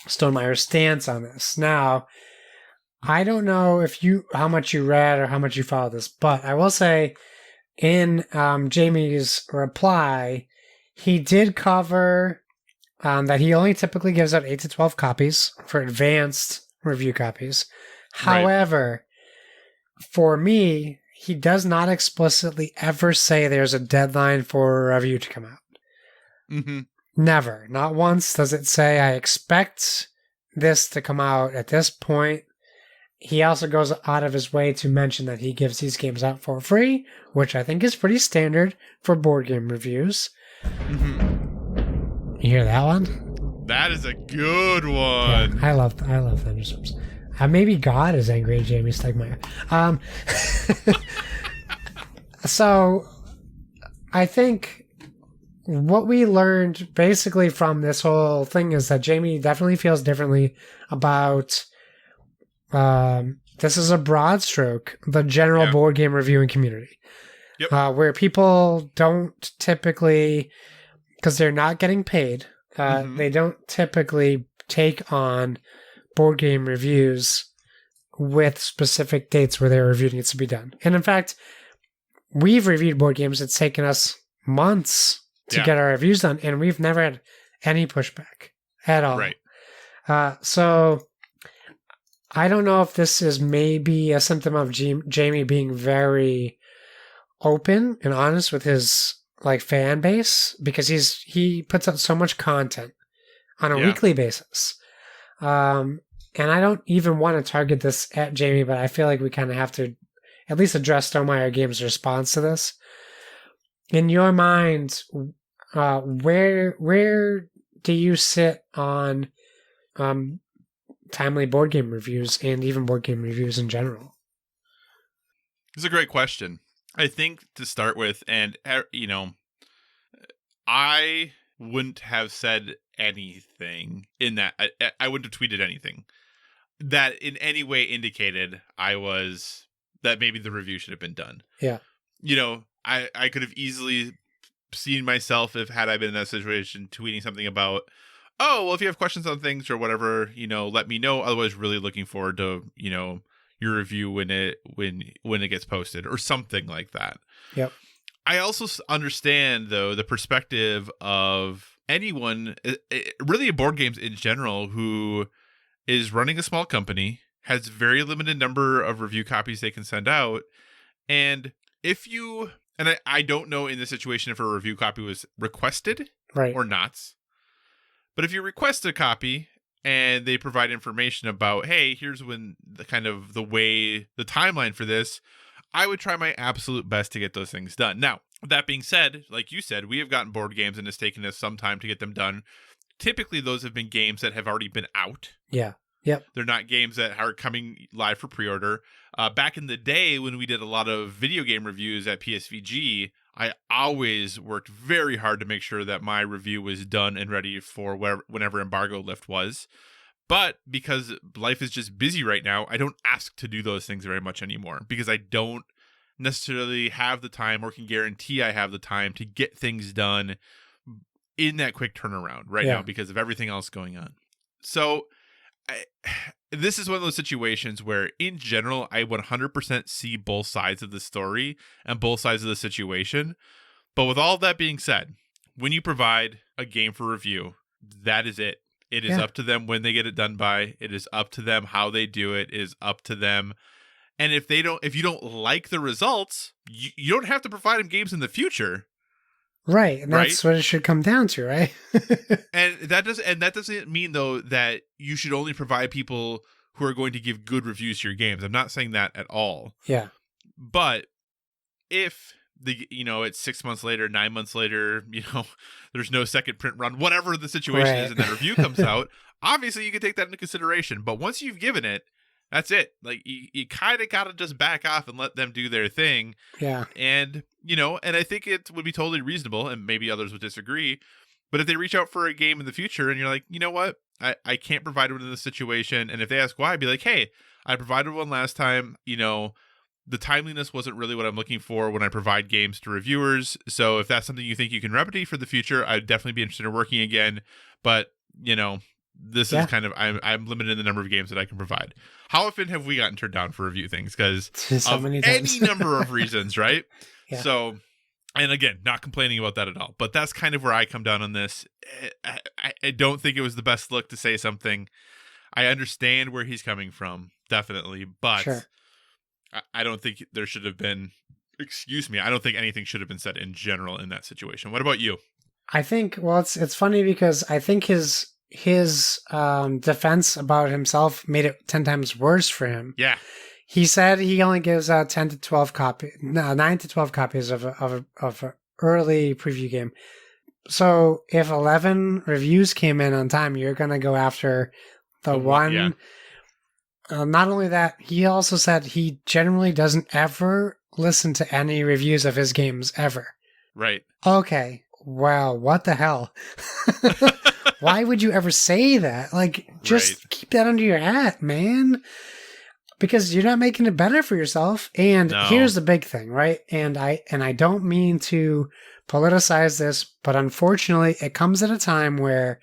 Stonemaier's stance on this. Now, I don't know how much you read or how much you followed this, but I will say in Jamie's reply, he did cover that he only typically gives out 8 to 12 copies for advanced review copies. Right. However, for me, he does not explicitly ever say there's a deadline for a review to come out. Never. Not once does it say, "I expect this to come out at this point." He also goes out of his way to mention that he gives these games out for free, which I think is pretty standard for board game reviews. You hear that one? That is a good one. Yeah, I love thunderstorms. Maybe God is angry at Jamie Stegmaier. So I think what we learned basically from this whole thing is that Jamie definitely feels differently about, this is a broad stroke, the general board game reviewing community. Yep. Where people don't typically, because they're not getting paid, they don't typically take on board game reviews with specific dates where their review needs to be done. And in fact, we've reviewed board games. It's taken us months to get our reviews done, and we've never had any pushback at all. Right. So I don't know if this is maybe a symptom of Jamie being very open and honest with his like fan base, because he puts out so much content on a weekly basis. And I don't even want to target this at Jamie, but I feel like we kind of have to at least address Stonemaier Games' response to this. In your mind, where do you sit on timely board game reviews and even board game reviews in general? It's a great question. I think to start with, and I wouldn't have said anything in that. I wouldn't have tweeted anything that in any way indicated that maybe the review should have been done. Yeah. I could have easily seen myself, if had I been in that situation, tweeting something about, oh, well, if you have questions on things or whatever, let me know. Otherwise, really looking forward to, your review when it gets posted or something like that. Yep. I also understand, though, the perspective of anyone, really board games in general, who is running a small company, has very limited number of review copies they can send out. And I don't know in this situation if a review copy was requested or not. But if you request a copy and they provide information about, hey, here's when the timeline for this, I would try my absolute best to get those things done. Now, that being said, like you said, we have gotten board games and it's taken us some time to get them done. Typically, those have been games that have already been out. Yeah. Yep. They're not games that are coming live for pre-order. Back in the day when we did a lot of video game reviews at PSVG, I always worked very hard to make sure that my review was done and ready for whenever embargo lift was. But because life is just busy right now, I don't ask to do those things very much anymore, because I don't necessarily have the time or can guarantee I have the time to get things done in that quick turnaround now because of everything else going on. So this is one of those situations where, in general, I 100% see both sides of the story and both sides of the situation. But with all that being said, when you provide a game for review, that is it. It is up to them when they get it done by. It is up to them how they do it. It is up to them. And if you don't like the results, you don't have to provide them games in the future. Right, and that's what it should come down to, right? And that doesn't mean, though, that you should only provide people who are going to give good reviews to your games. I'm not saying that at all. Yeah. But if it's 6 months later, 9 months later, there's no second print run, whatever the situation is, and that review comes out, obviously you can take that into consideration. But once you've given it, that's it. Like, you kind of got to just back off and let them do their thing. Yeah. And, and I think it would be totally reasonable, and maybe others would disagree, but if they reach out for a game in the future and you're like, you know what, I can't provide one in this situation. And if they ask why, I'd be like, hey, I provided one last time. The timeliness wasn't really what I'm looking for when I provide games to reviewers. So if that's something you think you can remedy for the future, I'd definitely be interested in working again. But, this is kind of, I'm limited in the number of games that I can provide. How often have we gotten turned down for review things? Because of any number of reasons, right? Yeah. So, and again, not complaining about that at all. But that's kind of where I come down on this. I don't think it was the best look to say something. I understand where he's coming from, definitely. But I don't think there should have been, I don't think anything should have been said in general in that situation. What about you? I think, well, it's funny because I think his defense about himself made it 10 times worse for him. Yeah. He said he only gives out 9 to 12 copies of an early preview game. So if 11 reviews came in on time, you're going to go after the one. Yeah. Not only that, he also said he generally doesn't ever listen to any reviews of his games ever. Right. Okay. wow, what the hell? Why would you ever say that? Like, just keep that under your hat, man. Because you're not making it better for yourself. And here's the big thing, right? And I don't mean to politicize this, but unfortunately, it comes at a time where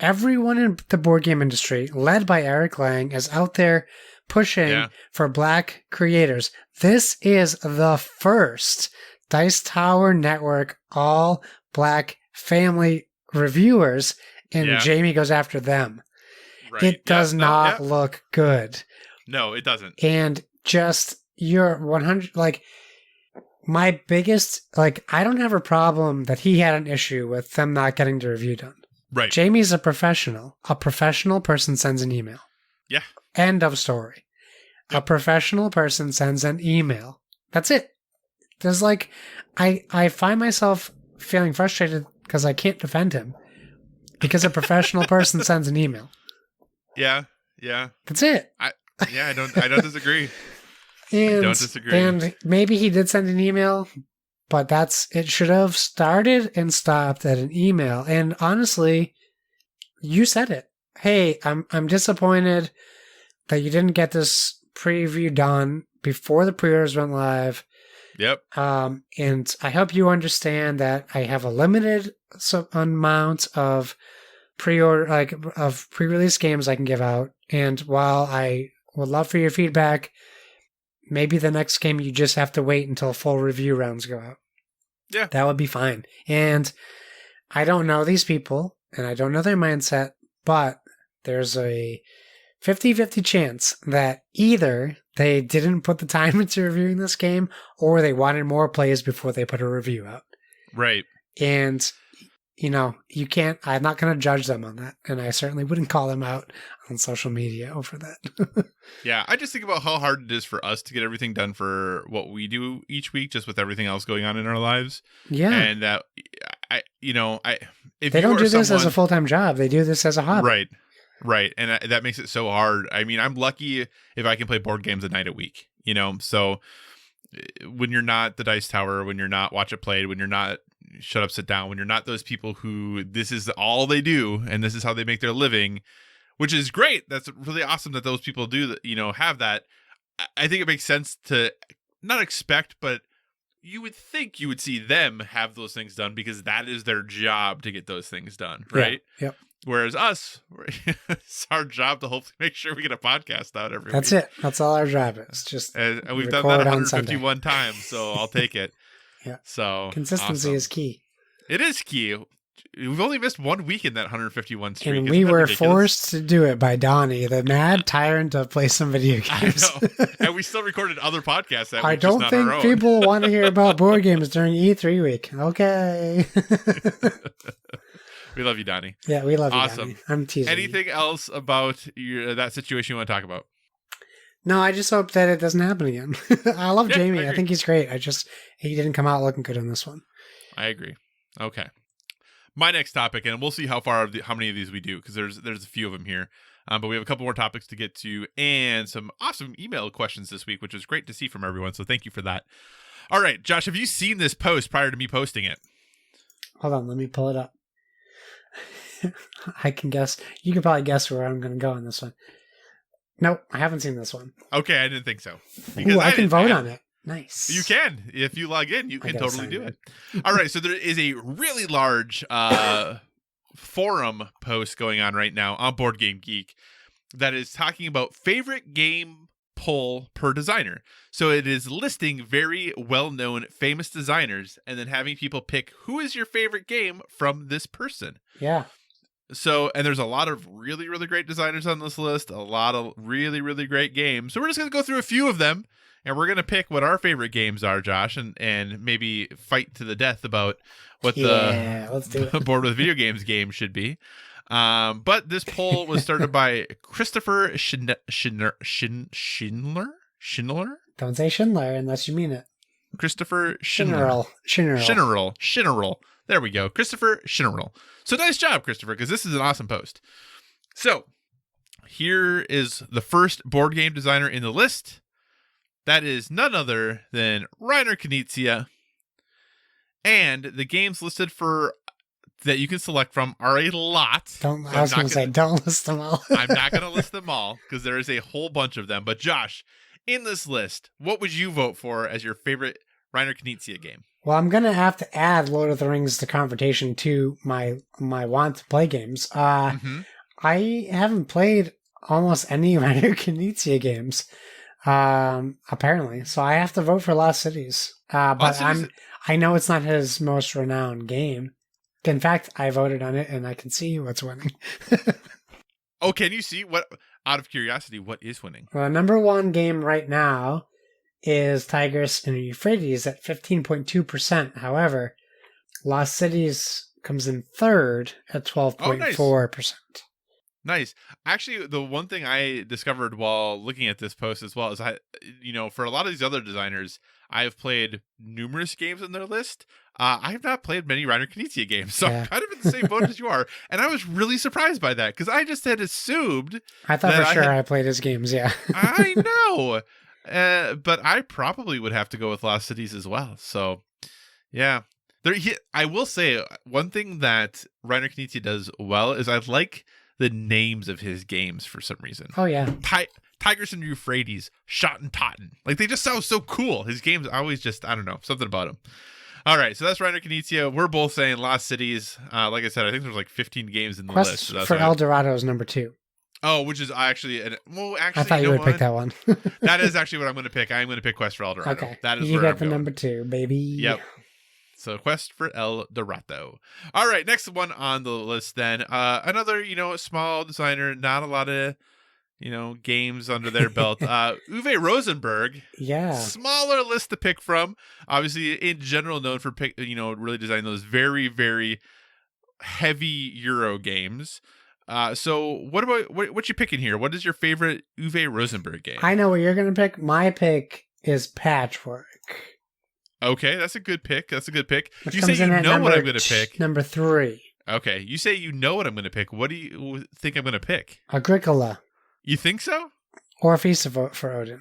everyone in the board game industry, led by Eric Lang, is out there pushing for Black creators. This is the first Dice Tower Network all Black family reviewers, and Jamie goes after them. Right. It does not look good. No, it doesn't. And just you're 100, like, my biggest, like, I don't have a problem that he had an issue with them not getting the review done. Right. Jamie's a professional. A professional person sends an email. Yeah. End of story. Yep. A professional person sends an email. That's it. There's like, I find myself feeling frustrated because I can't defend him because a professional person sends an email. Yeah. Yeah. That's it. I don't disagree. And, I don't disagree. And maybe he did send an email, but it should have started and stopped at an email. And honestly, you said it. Hey, I'm disappointed that you didn't get this preview done before the pre-orders went live. Yep. And I hope you understand that I have a limited amount of pre-release games I can give out. And while I would love for your feedback, maybe the next game you just have to wait until full review rounds go out. Yeah. That would be fine. And I don't know these people, and I don't know their mindset, but there's a 50-50 chance that either they didn't put the time into reviewing this game, or they wanted more plays before they put a review out. Right. And, I'm not going to judge them on that. And I certainly wouldn't call them out on social media over that. Yeah. I just think about how hard it is for us to get everything done for what we do each week, just with everything else going on in our lives. Yeah. And that, if they don't do this as a full-time job, they do this as a hobby. Right. Right. And that makes it so hard. I mean, I'm lucky if I can play board games a night a week, so when you're not the Dice Tower, when you're not Watch It Played, when you're not Shut Up, Sit Down, when you're not those people who this is all they do and this is how they make their living, which is great. That's really awesome that those people do that, have that. I think it makes sense to not expect, but you would think you would see them have those things done because that is their job to get those things done. Right. Yeah. Yep. Whereas us, it's our job to hopefully make sure we get a podcast out every week. That's it. That's all our job is. Just and we've done that 151 times, so I'll take it. Yeah. So consistency is key. It is key. We've only missed 1 week in that 151 streak. And we were forced to do it by Donnie, the mad tyrant of Play Some Video Games. I know. And we still recorded other podcasts that I don't think people want to hear about board games during E3 week. Okay. We love you, Donnie. Yeah, we love you, awesome. Donnie. I'm teasing Anything you. else about that situation you want to talk about? No, I just hope that it doesn't happen again. I love Jamie. I think he's great. He didn't come out looking good on this one. I agree. Okay. My next topic, and we'll see how many of these we do, because there's a few of them here. But we have a couple more topics to get to and some awesome email questions this week, which is great to see from everyone. So thank you for that. All right, Josh, have you seen this post prior to me posting it? Hold on, let me pull it up. I can guess. You can probably guess where I'm going to go on this one. Nope, I haven't seen this one. Okay, I didn't think so. Ooh, I can vote on it. Nice. You can. If you log in, you can totally do it. All right, so there is a really large forum post going on right now on Board Game Geek that is talking about favorite game poll per designer. So it is listing very well-known famous designers and then having people pick who is your favorite game from this person. Yeah. So, and there's a lot of really, really great designers on this list, a lot of really, really great games. So we're just going to go through a few of them, and we're going to pick what our favorite games are, Josh, and maybe fight to the death about what let's do the Board with Video Games game should be. But this poll was started by Christopher Schindler? Don't say Schindler unless you mean it. Christopher Schindler. Schinnerl. There we go. Christopher Schinnerl. So nice job, Christopher, because this is an awesome post. So here is the first board game designer in the list. That is none other than Reiner Knizia. And the games listed for that you can select from are a lot. Don't list them all. I'm not going to list them all because there is a whole bunch of them. But Josh, in this list, what would you vote for as your favorite Reiner Knizia game? Well, I'm going to have to add Lord of the Rings: The Confrontation to my want to play games. I haven't played almost any Reiner Knizia games, apparently. So I have to vote for Lost Cities. But I know it's not his most renowned game. In fact, I voted on it, and I can see what's winning. Oh, can you see what? Out of curiosity, what is winning? Well, number one game right now is Tigris and Euphrates at 15.2%. However, Lost Cities comes in third at 12.4%. Nice. Actually, the one thing I discovered while looking at this post as well is for a lot of these other designers, I have played numerous games on their list. I have not played many Reiner Knizia games, so I'm kind of in the same boat as you are. And I was really surprised by that because I just had assumed. I thought for sure I played his games, yeah. I know. But I probably would have to go with Lost Cities as well. So, yeah. I will say, one thing that Reiner Knizia does well is I like the names of his games for some reason. Oh, yeah. Tigris and Euphrates, Shot and Totten. Like, they just sound so cool. His games always just, I don't know, something about them. All right, so that's Reiner Knizia. We're both saying Lost Cities. Like I said, I think there's like 15 games in the list. So for El Dorado is number 2. Oh, which is actually... I thought you would pick that one. That is actually what I'm going to pick. I'm going to pick Quest for El Dorado. Okay, that is you where got the number 2, baby. Yep. So Quest for El Dorado. All right, next one on the list then. Another, small designer, not a lot of, games under their belt. Uwe Rosenberg. Yeah. Smaller list to pick from. Obviously, in general, known for really designing those very, very heavy Euro games. So what you picking here? What is your favorite Uwe Rosenberg game? I know what you're going to pick. My pick is Patchwork. Okay, that's a good pick. Which you say you know what I'm going to pick. Number 3. Okay, you say you know what I'm going to pick. What do you think I'm going to pick? Agricola. You think so? Or Feast for Odin.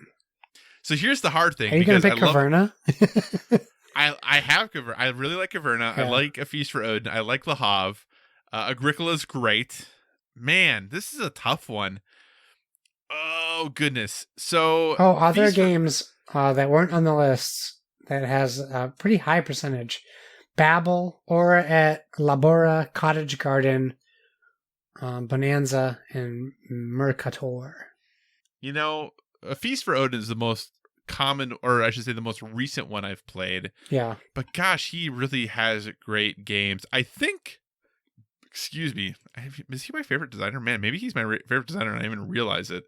So here's the hard thing. Are you going to pick Caverna? I have Caverna. I really like Caverna. Yeah. I like A Feast for Odin. I like Le Havre. Agricola's great. Man, this is a tough one. Oh, goodness. So... other games that weren't on the list that has a pretty high percentage. Babel, Aura et Labora, Cottage Garden, Bonanza, and Mercator. A Feast for Odin is the most common, or I should say the most recent one I've played. Yeah. But gosh, he really has great games. I think... Excuse me. Is he my favorite designer? Man, maybe he's my favorite designer and I didn't even realize it.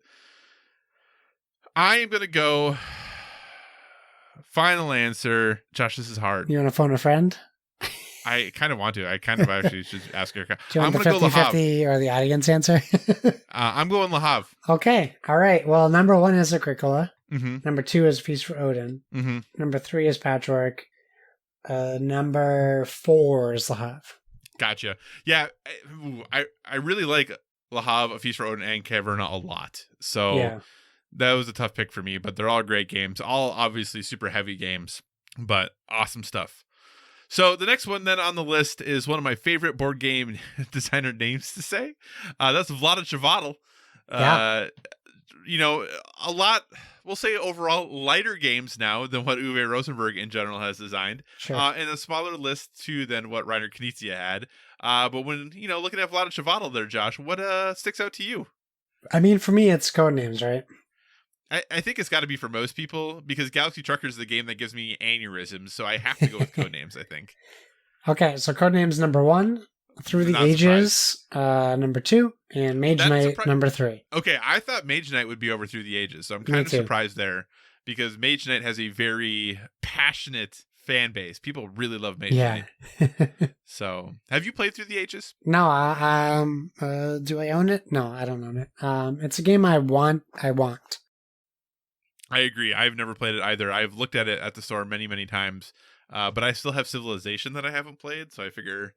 I am going to go... Final answer. Josh, this is hard. You want to phone a friend? I kind of want to. I kind of actually should ask her. Do you want the 50-50 or the audience answer? I'm going Le Havre. Okay. All right. Well, number 1 is Agricola. Mm-hmm. Number 2 is Feast for Odin. Mm-hmm. Number 3 is Patchwork. Number 4 is Le Havre. Gotcha. Yeah, I really like Le Havre, A Feast for Odin, and Caverna a lot. So... Yeah. That was a tough pick for me, but they're all great games. All obviously super heavy games, but awesome stuff. So the next one then on the list is one of my favorite board game designer names to say. That's Vlada Chvátil. A lot, we'll say overall, lighter games now than what Uwe Rosenberg in general has designed. Sure. And a smaller list too than what Reiner Knizia had. But when, looking at Vlada Chvátil there, Josh, what sticks out to you? I mean, for me, it's Codenames, right? I think it's got to be for most people because Galaxy Truckers is the game that gives me aneurysms, so I have to go with Codenames, I think. Okay, so Codenames number 1, Through the Ages number 2, and Mage Knight number 3. Okay, I thought Mage Knight would be over Through the Ages, so I'm kind of surprised there because Mage Knight has a very passionate fan base. People really love Mage Knight. So, have you played Through the Ages? No, do I own it? No, I don't own it. It's a game I want. I agree. I've never played it either. I've looked at it at the store many, many times, but I still have Civilization that I haven't played, so I figure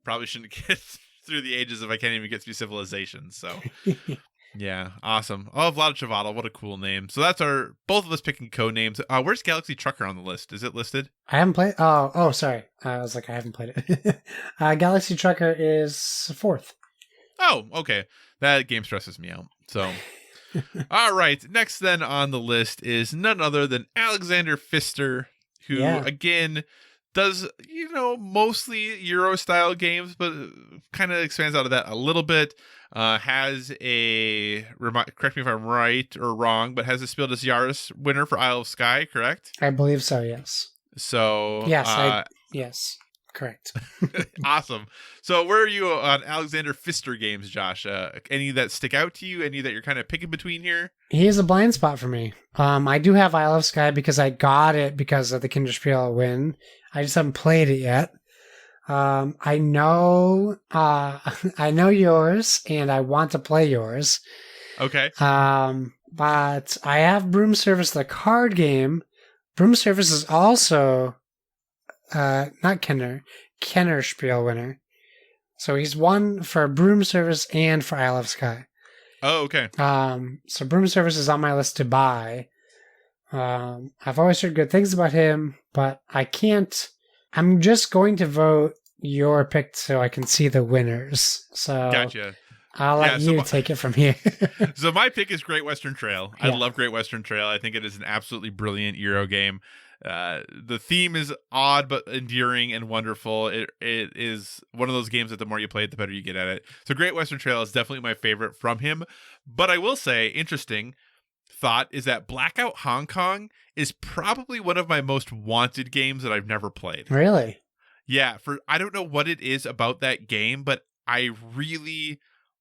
probably shouldn't get Through the Ages if I can't even get through Civilization. So, Yeah, awesome. Oh, Vlad Chivado, what a cool name. So that's our both of us picking code names. Where's Galaxy Trucker on the list? Is it listed? I haven't played. Oh, sorry. I was like, I haven't played it. Galaxy Trucker is fourth. Oh, okay. That game stresses me out. So, all right. Next, then on the list is none other than Alexander Pfister, who again does mostly Euro style games, but kind of expands out of that a little bit. Has a correct me if I'm right or wrong, but has a Spiel des Jahres winner for Isle of Skye, correct? I believe so. Yes. So yes, yes, correct. Awesome. So where are you on Alexander Pfister games, Josh? Any that stick out to you? Any that you're kind of picking between here? He is a blind spot for me. I do have Isle of Skye because I got it because of the Kinderspiel win. I just haven't played it yet. I know yours, and I want to play yours. Okay. But I have Broom Service, the card game. Broom Service is also, not Kennerspiel winner. So he's won for Broom Service and for Isle of Skye. Oh, okay. So Broom Service is on my list to buy. I've always heard good things about him, but I can't. I'm just going to vote your pick so I can see the winners. So gotcha. I'll let you take it from here. So my pick is Great Western Trail. I Yeah. love Great Western Trail. I think it is an absolutely brilliant Euro game. The theme is odd but endearing and wonderful. It is one of those games that the more you play it, the better you get at it. So Great Western Trail is definitely my favorite from him. But I will say, interesting thought is that Blackout Hong Kong is probably one of my most wanted games that I've never played. Really? Yeah, I don't know what it is about that game, but I really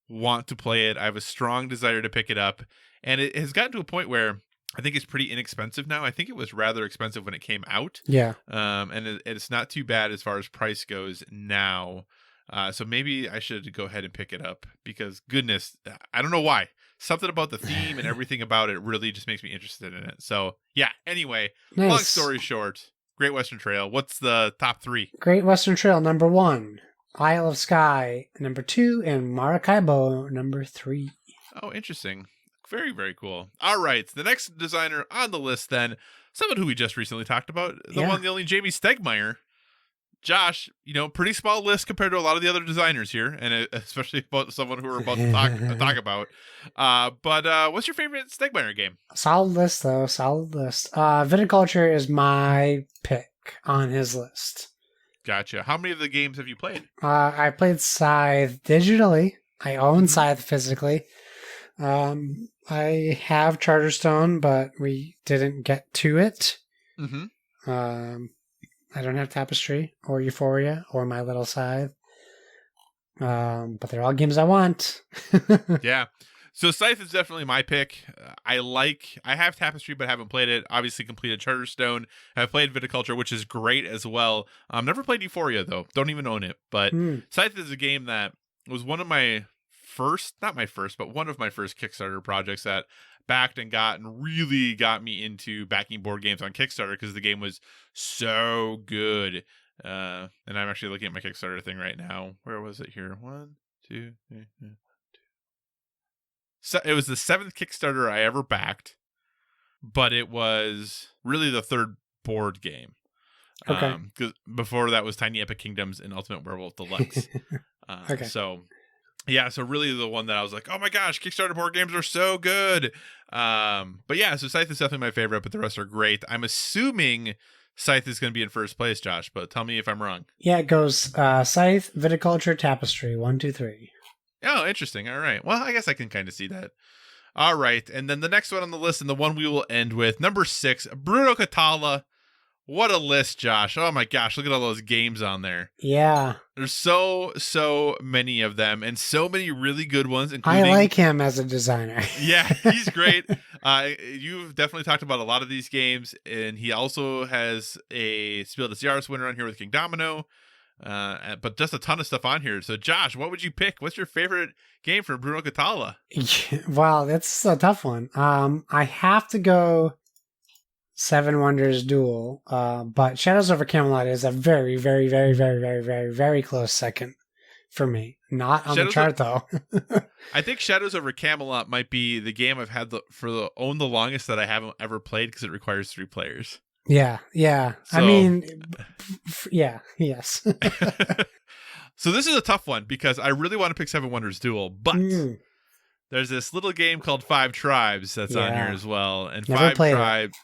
want to play it. I have a strong desire to pick it up, and it has gotten to a point where I think it's pretty inexpensive now. I think it was rather expensive when it came out. Yeah. And it's not too bad as far as price goes now. So maybe I should go ahead and pick it up because goodness, I don't know why. Something about the theme and everything about it really just makes me interested in it. So yeah, anyway, Nice. long story short, Great Western Trail. What's the top three? Great Western Trail, number 1. Isle of Skye, number 2. And Maracaibo, number 3. Oh, interesting. Very, very cool. All right. The next designer on the list then, someone who we just recently talked about, the one, the only Jamie Stegmaier. Josh, pretty small list compared to a lot of the other designers here, and especially about someone who we're about to talk about. But what's your favorite Stegmaier game? Solid list, though. Solid list. Viticulture is my pick on his list. Gotcha. How many of the games have you played? I played Scythe digitally. I own Scythe physically. I have Charterstone, but we didn't get to it. Mm-hmm. I don't have Tapestry or Euphoria or My Little Scythe. But they're all games I want. Yeah. So Scythe is definitely my pick. I have Tapestry, but haven't played it. Obviously completed Charterstone. I've played Viticulture, which is great as well. Never played Euphoria, though. Don't even own it. But Scythe is a game that was one of my first Kickstarter projects that backed and really got me into backing board games on Kickstarter because the game was so good. And I'm actually looking at my Kickstarter thing right now. Where was it here? 1, 2, 3, 2. So it was the 7th Kickstarter I ever backed, but it was really the 3rd board game. Okay. 'Cause before that was Tiny Epic Kingdoms and Ultimate Werewolf Deluxe. Okay. So really the one that I was like, oh my gosh, Kickstarter board games are so good. But yeah, so Scythe is definitely my favorite, but the rest are great. I'm assuming Scythe is going to be in first place, Josh, but tell me if I'm wrong. Yeah, it goes Scythe, Viticulture, Tapestry, 1, 2, 3. Oh, interesting. All right. Well, I guess I can kind of see that. All right. And then the next one on the list, and the one we will end with, number 6, Bruno Catala. What a list, Josh. Oh my gosh, look at all those games on there. Yeah. There's so many of them, and so many really good ones, including... I like him as a designer. Yeah, he's great. You've definitely talked about a lot of these games, and he also has a Spiel des Jahres winner on here with King Domino, but just a ton of stuff on here. So, Josh, what would you pick? What's your favorite game from Bruno Catala? Wow, that's a tough one. I have to go Seven Wonders Duel, but Shadows over Camelot is a very, very, very, very, very, very, very close second for me. Not on the Shadows chart, though. I think Shadows over Camelot might be the game I've had owned the longest that I haven't ever played because it requires 3 players. Yeah. I So- mean, yes. So this is a tough one because I really want to pick Seven Wonders Duel, but there's this little game called Five Tribes that's on here as well. And Never Five played Tribes,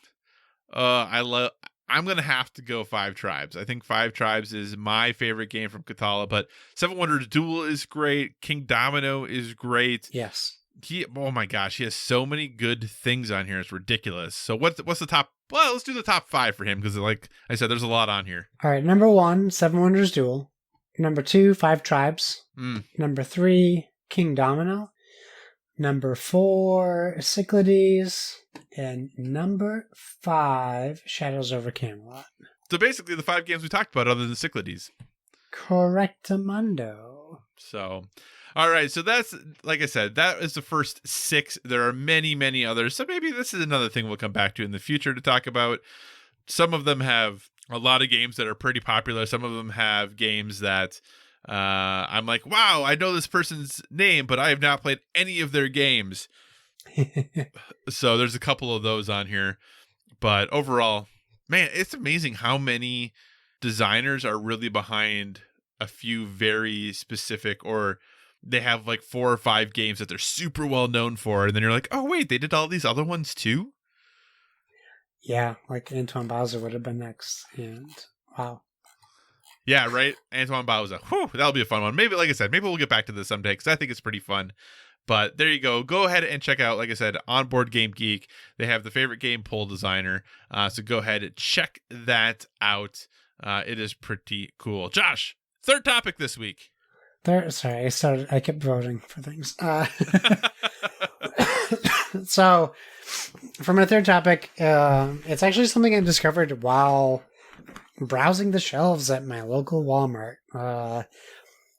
I'm going to have to go Five Tribes. I think Five Tribes is my favorite game from Katala, but Seven Wonders Duel is great. King Domino is great. Yes. Oh my gosh, he has so many good things on here. It's ridiculous. So what's the top? Well, let's do the top 5 for him because, like I said, there's a lot on here. All right. Number 1, Seven Wonders Duel. Number 2, Five Tribes. Number 3, King Domino. Number 4, Cyclades. And number 5, Shadows over Camelot. So basically the 5 games we talked about other than Cyclades. Correctamundo. So, all right. So that's, like I said, that is the first 6. There are many, many others. So maybe this is another thing we'll come back to in the future to talk about. Some of them have a lot of games that are pretty popular. Some of them have games that I'm like, wow, I know this person's name, but I have not played any of their games. So there's a couple of those on here. But overall, man, it's amazing how many designers are really behind a few very specific, or they have like 4 or 5 games that they're super well known for. And then you're like, oh, wait, they did all these other ones too? Yeah, like Antoine Bowser would have been next. And wow. Yeah, right? Antoine Bowser. Whew, that'll be a fun one. Maybe, like I said, maybe we'll get back to this someday because I think it's pretty fun. But there you go. Go ahead and check out, like I said, on Board Game Geek. They have the favorite game poll designer. So go ahead and check that out. It is pretty cool. Josh, third topic this week. Sorry, I kept voting for things. So, for my third topic, it's actually something I discovered while browsing the shelves at my local Walmart.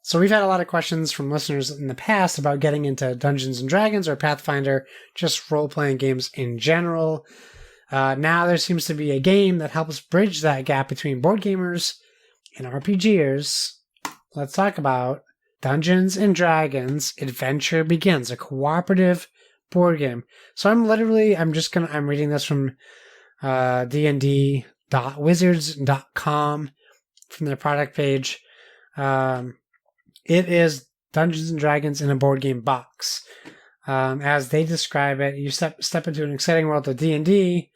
So we've had a lot of questions from listeners in the past about getting into Dungeons and Dragons or Pathfinder, just role-playing games in general. Now there seems to be a game that helps bridge that gap between board gamers and RPGers. Let's talk about Dungeons and Dragons Adventure Begins, a cooperative board game. So I'm reading this from dnd.wizards.com from their product page. It is Dungeons and Dragons in a board game box. As they describe it, you step into an exciting world of D&D,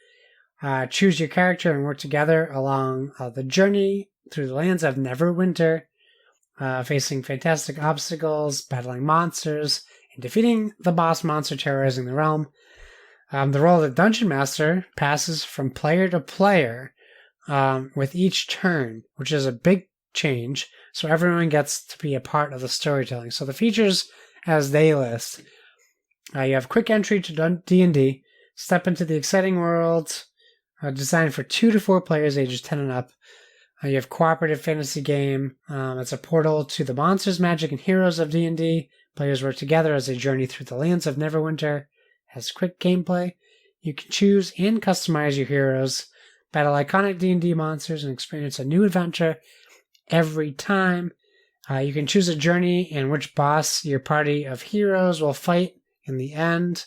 choose your character and work together along the journey through the lands of Neverwinter, facing fantastic obstacles, battling monsters, and defeating the boss monster terrorizing the realm. The role of the Dungeon Master passes from player to player with each turn, which is a big change, so everyone gets to be a part of the storytelling. So the features as they list, you have quick entry to D&D, step into the exciting world, designed for 2 to 4 players ages 10 and up. You have cooperative fantasy game. It's a portal to the monsters, magic, and heroes of D&D. Players work together as they journey through the lands of Neverwinter. Has quick gameplay. You can choose and customize your heroes, battle iconic D&D monsters, and experience a new adventure every time. You can choose a journey and which boss your party of heroes will fight in the end.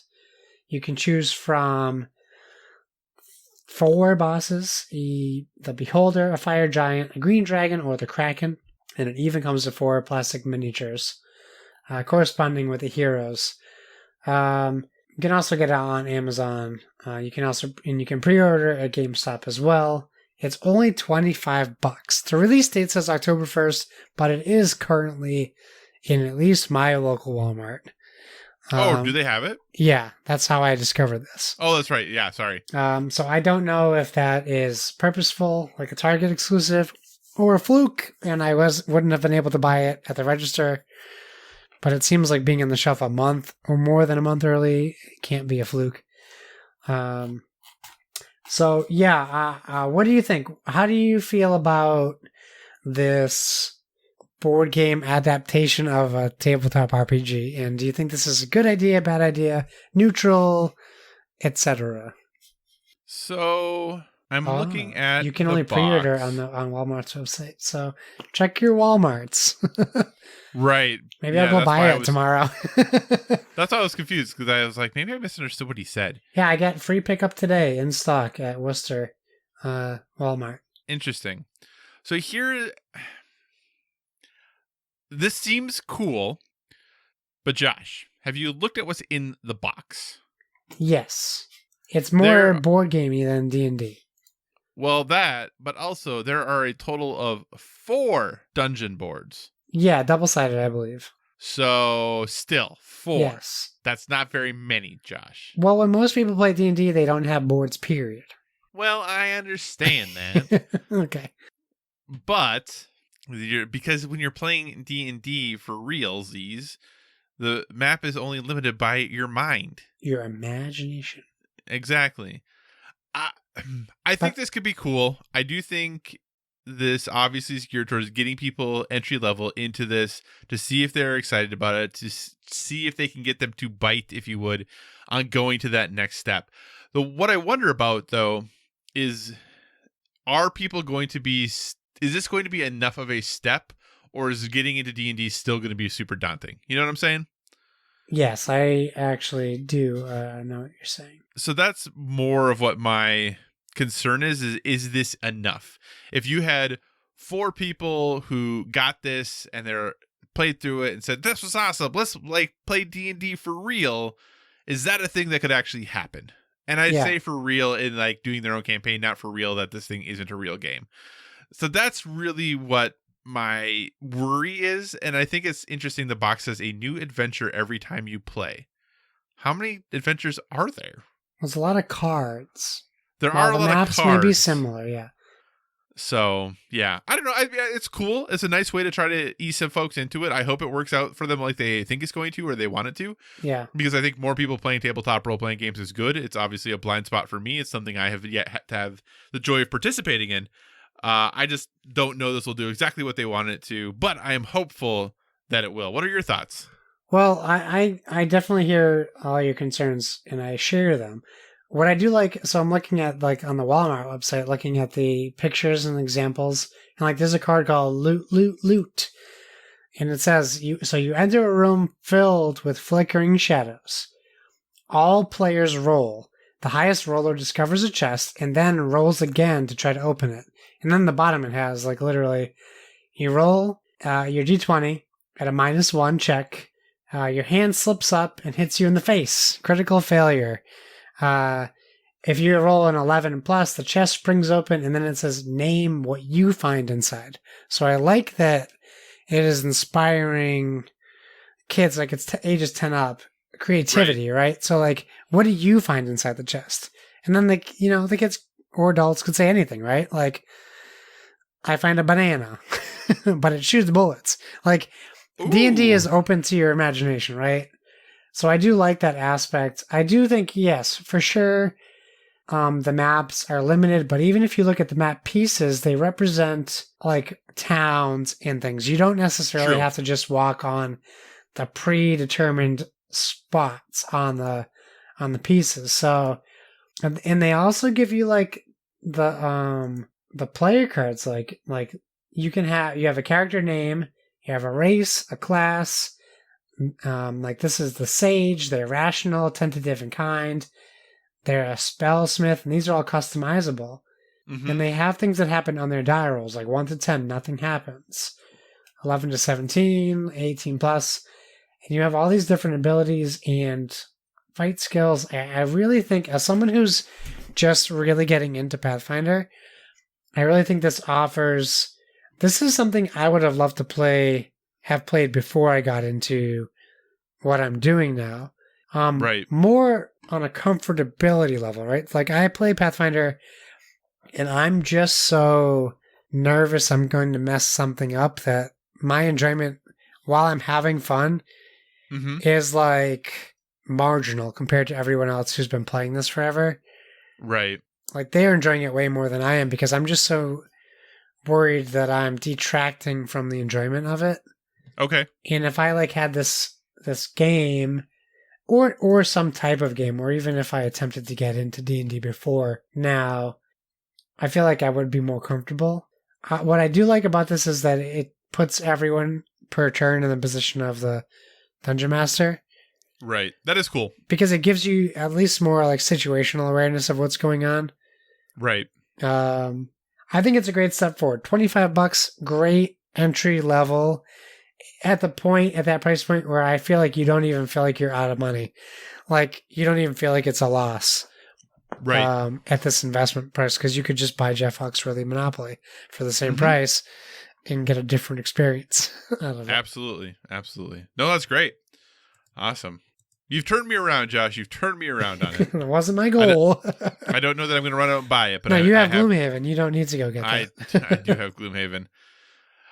You can choose from 4 bosses, the Beholder, a Fire Giant, a Green Dragon, or the Kraken. And it even comes with 4 plastic miniatures corresponding with the heroes. You can also get it on Amazon. You can pre-order at GameStop as well. It's only $25. The release date says October 1st, but it is currently in at least my local Walmart. Do they have it? Yeah, that's how I discovered this. Oh, that's right. Yeah, sorry. So I don't know if that is purposeful, like a Target exclusive, or a fluke, and I wouldn't have been able to buy it at the register. But it seems like being on the shelf a month or more than a month early can't be a fluke. So yeah, what do you think? How do you feel about this board game adaptation of a tabletop RPG? And do you think this is a good idea, bad idea, neutral, etc.? So, I'm looking at you can the only pre-order box. on Walmart's website, so check your Walmarts. Right. Maybe I'll go buy it tomorrow. That's why I was confused, because I was like, maybe I misunderstood what he said. Yeah, I got free pickup today in stock at Worcester Walmart. Interesting. So here, this seems cool, but Josh, have you looked at what's in the box? Yes. It's more board gamey than D&D. Well, but also there are a total of 4 dungeon boards. Yeah, double-sided, I believe. So, still, 4. Yes. That's not very many, Josh. Well, when most people play D&D, they don't have boards, period. Well, I understand that. Okay. But, because when you're playing D&D for realsies, the map is only limited by your mind. Your imagination. Exactly. I think this could be cool. I do think this obviously is geared towards getting people entry level into this to see if they're excited about it, to see if they can get them to bite, if you would, on going to that next step. What I wonder about, though, is people going to be, is this going to be enough of a step, or is getting into D&D still going to be super daunting? You know what I'm saying? Yes, I actually do know what you're saying. So that's more of what my concern is this enough? If you had 4 people who got this and they're played through it and said, this was awesome, let's play D&D for real, is that a thing that could actually happen? And I'd say for real in doing their own campaign, not for real that this thing isn't a real game. So that's really what my worry is. And I think it's interesting the box says a new adventure every time you play. How many adventures are there? There's a lot of cards. There are a lot of cards. The maps may be similar, yeah. So, yeah. I don't know. It's cool. It's a nice way to try to ease some folks into it. I hope it works out for them like they think it's going to or they want it to. Yeah. Because I think more people playing tabletop role-playing games is good. It's obviously a blind spot for me. It's something I have yet to have the joy of participating in. I just don't know this will do exactly what they want it to, but I am hopeful that it will. What are your thoughts? Well, I definitely hear all your concerns, and I share them. What I do like, so I'm looking at, on the Walmart website, looking at the pictures and examples, and, there's a card called Loot, Loot, Loot. And it says, you enter a room filled with flickering shadows. All players roll. The highest roller discovers a chest, and then rolls again to try to open it. And then the bottom it has, literally, you roll your d20 at a -1 check. Your hand slips up and hits you in the face. Critical failure. If you roll an 11 plus, the chest springs open, and then it says, name what you find inside. So I like that it is inspiring kids, it's ages 10 up, creativity, right? So, what do you find inside the chest? And then, the kids or adults could say anything, right? I find a banana, but it shoots bullets. D&D is open to your imagination, right? So I do like that aspect. I do think, yes, for sure, the maps are limited, but even if you look at the map pieces, they represent, towns and things. You don't necessarily have to just walk on the predetermined spots on the pieces. So, and they also give you, the player cards, you have a character name, you have a race, a class, this is the sage, they're rational, tentative, and kind, they're a spellsmith, and these are all customizable. Mm-hmm. And they have things that happen on their die rolls, 1 to 10, nothing happens. 11 to 17, 18 plus, and you have all these different abilities and fight skills. I really think, as someone who's just really getting into Pathfinder, I really think this is something I would have loved to have played before I got into what I'm doing now. Right. More on a comfortability level, right? I play Pathfinder, and I'm just so nervous I'm going to mess something up that my enjoyment while I'm having fun is marginal compared to everyone else who's been playing this forever. Right. They're enjoying it way more than I am because I'm just so worried that I'm detracting from the enjoyment of it. Okay. And if I had this game or some type of game, or even if I attempted to get into D&D before now, I feel like I would be more comfortable. What I do like about this is that it puts everyone per turn in the position of the Dungeon Master. Right. That is cool. Because it gives you at least more like situational awareness of what's going on. Right. I think it's a great step forward. $25, great entry level at that price point where I feel like you don't even feel like you're out of money. Like you don't even feel like it's a loss. Right. At this investment price, because you could just buy Jeff Foxworthy Monopoly for the same price and get a different experience out of it. Absolutely. Absolutely. No, that's great. Awesome. You've turned me around, Josh. You've turned me around on it. It wasn't my goal. I don't know that I'm going to run out and buy it, but no, you have Gloomhaven. You don't need to go get that. I do have Gloomhaven.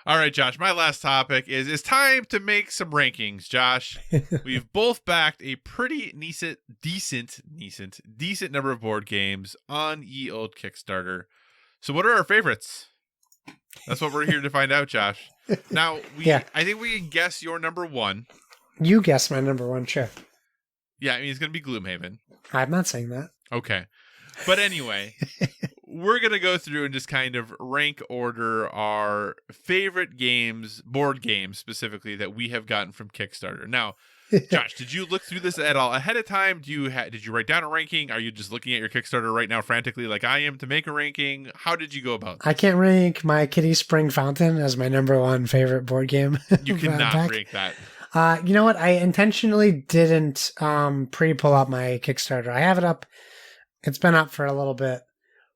All right, Josh, my last topic is it's time to make some rankings, Josh. We've both backed a pretty decent number of board games on ye old Kickstarter. So what are our favorites? That's what we're here to find out, Josh. Now, I think we can guess your number one. You guess my number one, sure. Yeah, I mean, it's going to be Gloomhaven. I'm not saying that. Okay. But anyway, we're going to go through and just kind of rank order our favorite games, board games specifically, that we have gotten from Kickstarter. Now, Josh, did you look through this at all ahead of time? Did you write down a ranking? Are you just looking at your Kickstarter right now frantically like I am to make a ranking? How did you go about this? I can't rank my Kitty Spring Fountain as my number one favorite board game. You cannot rank that. You know what? I intentionally didn't pre-pull up my Kickstarter. I have it up. It's been up for a little bit.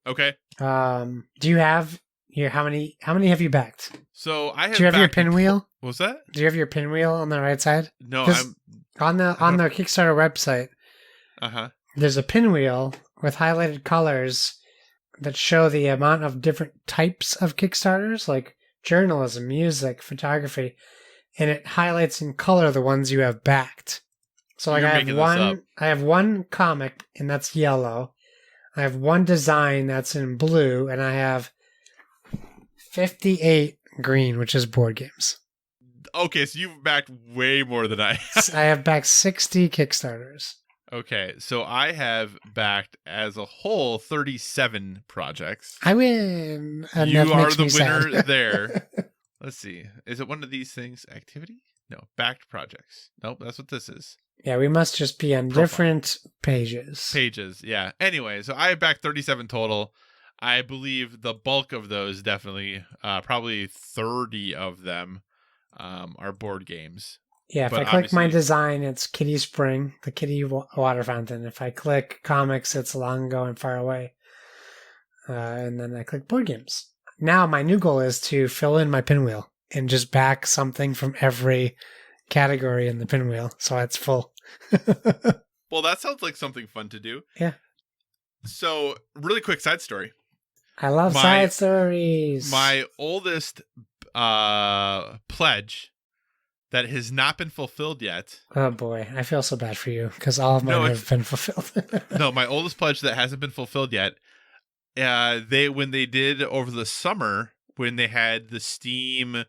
Okay. Do you have here? How many have you backed? So I have. Do you have your pinwheel? What's that? Do you have your pinwheel on the right side? No, on the Kickstarter website. There's a pinwheel with highlighted colors that show the amount of different types of Kickstarters, like journalism, music, photography, and it highlights in color the ones you have backed. So like I have one comic and that's yellow. I have one design that's in blue, and I have 58 green, which is board games. Okay, so you've backed way more than I have. I have backed 60 Kickstarters. Okay, so I have backed as a whole 37 projects. I win. You are the winner there. Let's see. Is it one of these things? Activity? No. Backed projects. Nope, that's what this is. Yeah, we must just be on different pages. Pages, yeah. Anyway, so I have backed 37 total. I believe the bulk of those definitely, probably 30 of them are board games. Yeah, if I click my design, it's Kitty Spring, the kitty water fountain. If I click comics, it's Long Ago and Far Away. And then I click board games. Now my new goal is to fill in my pinwheel and just back something from every category in the pinwheel, so it's full. Well, that sounds like something fun to do. Yeah. So, really quick side story. I love side stories. My oldest pledge that has not been fulfilled yet. Oh boy, I feel so bad for you because all of mine have been fulfilled. No, my oldest pledge that hasn't been fulfilled yet. When they did over the summer, when they had the Steam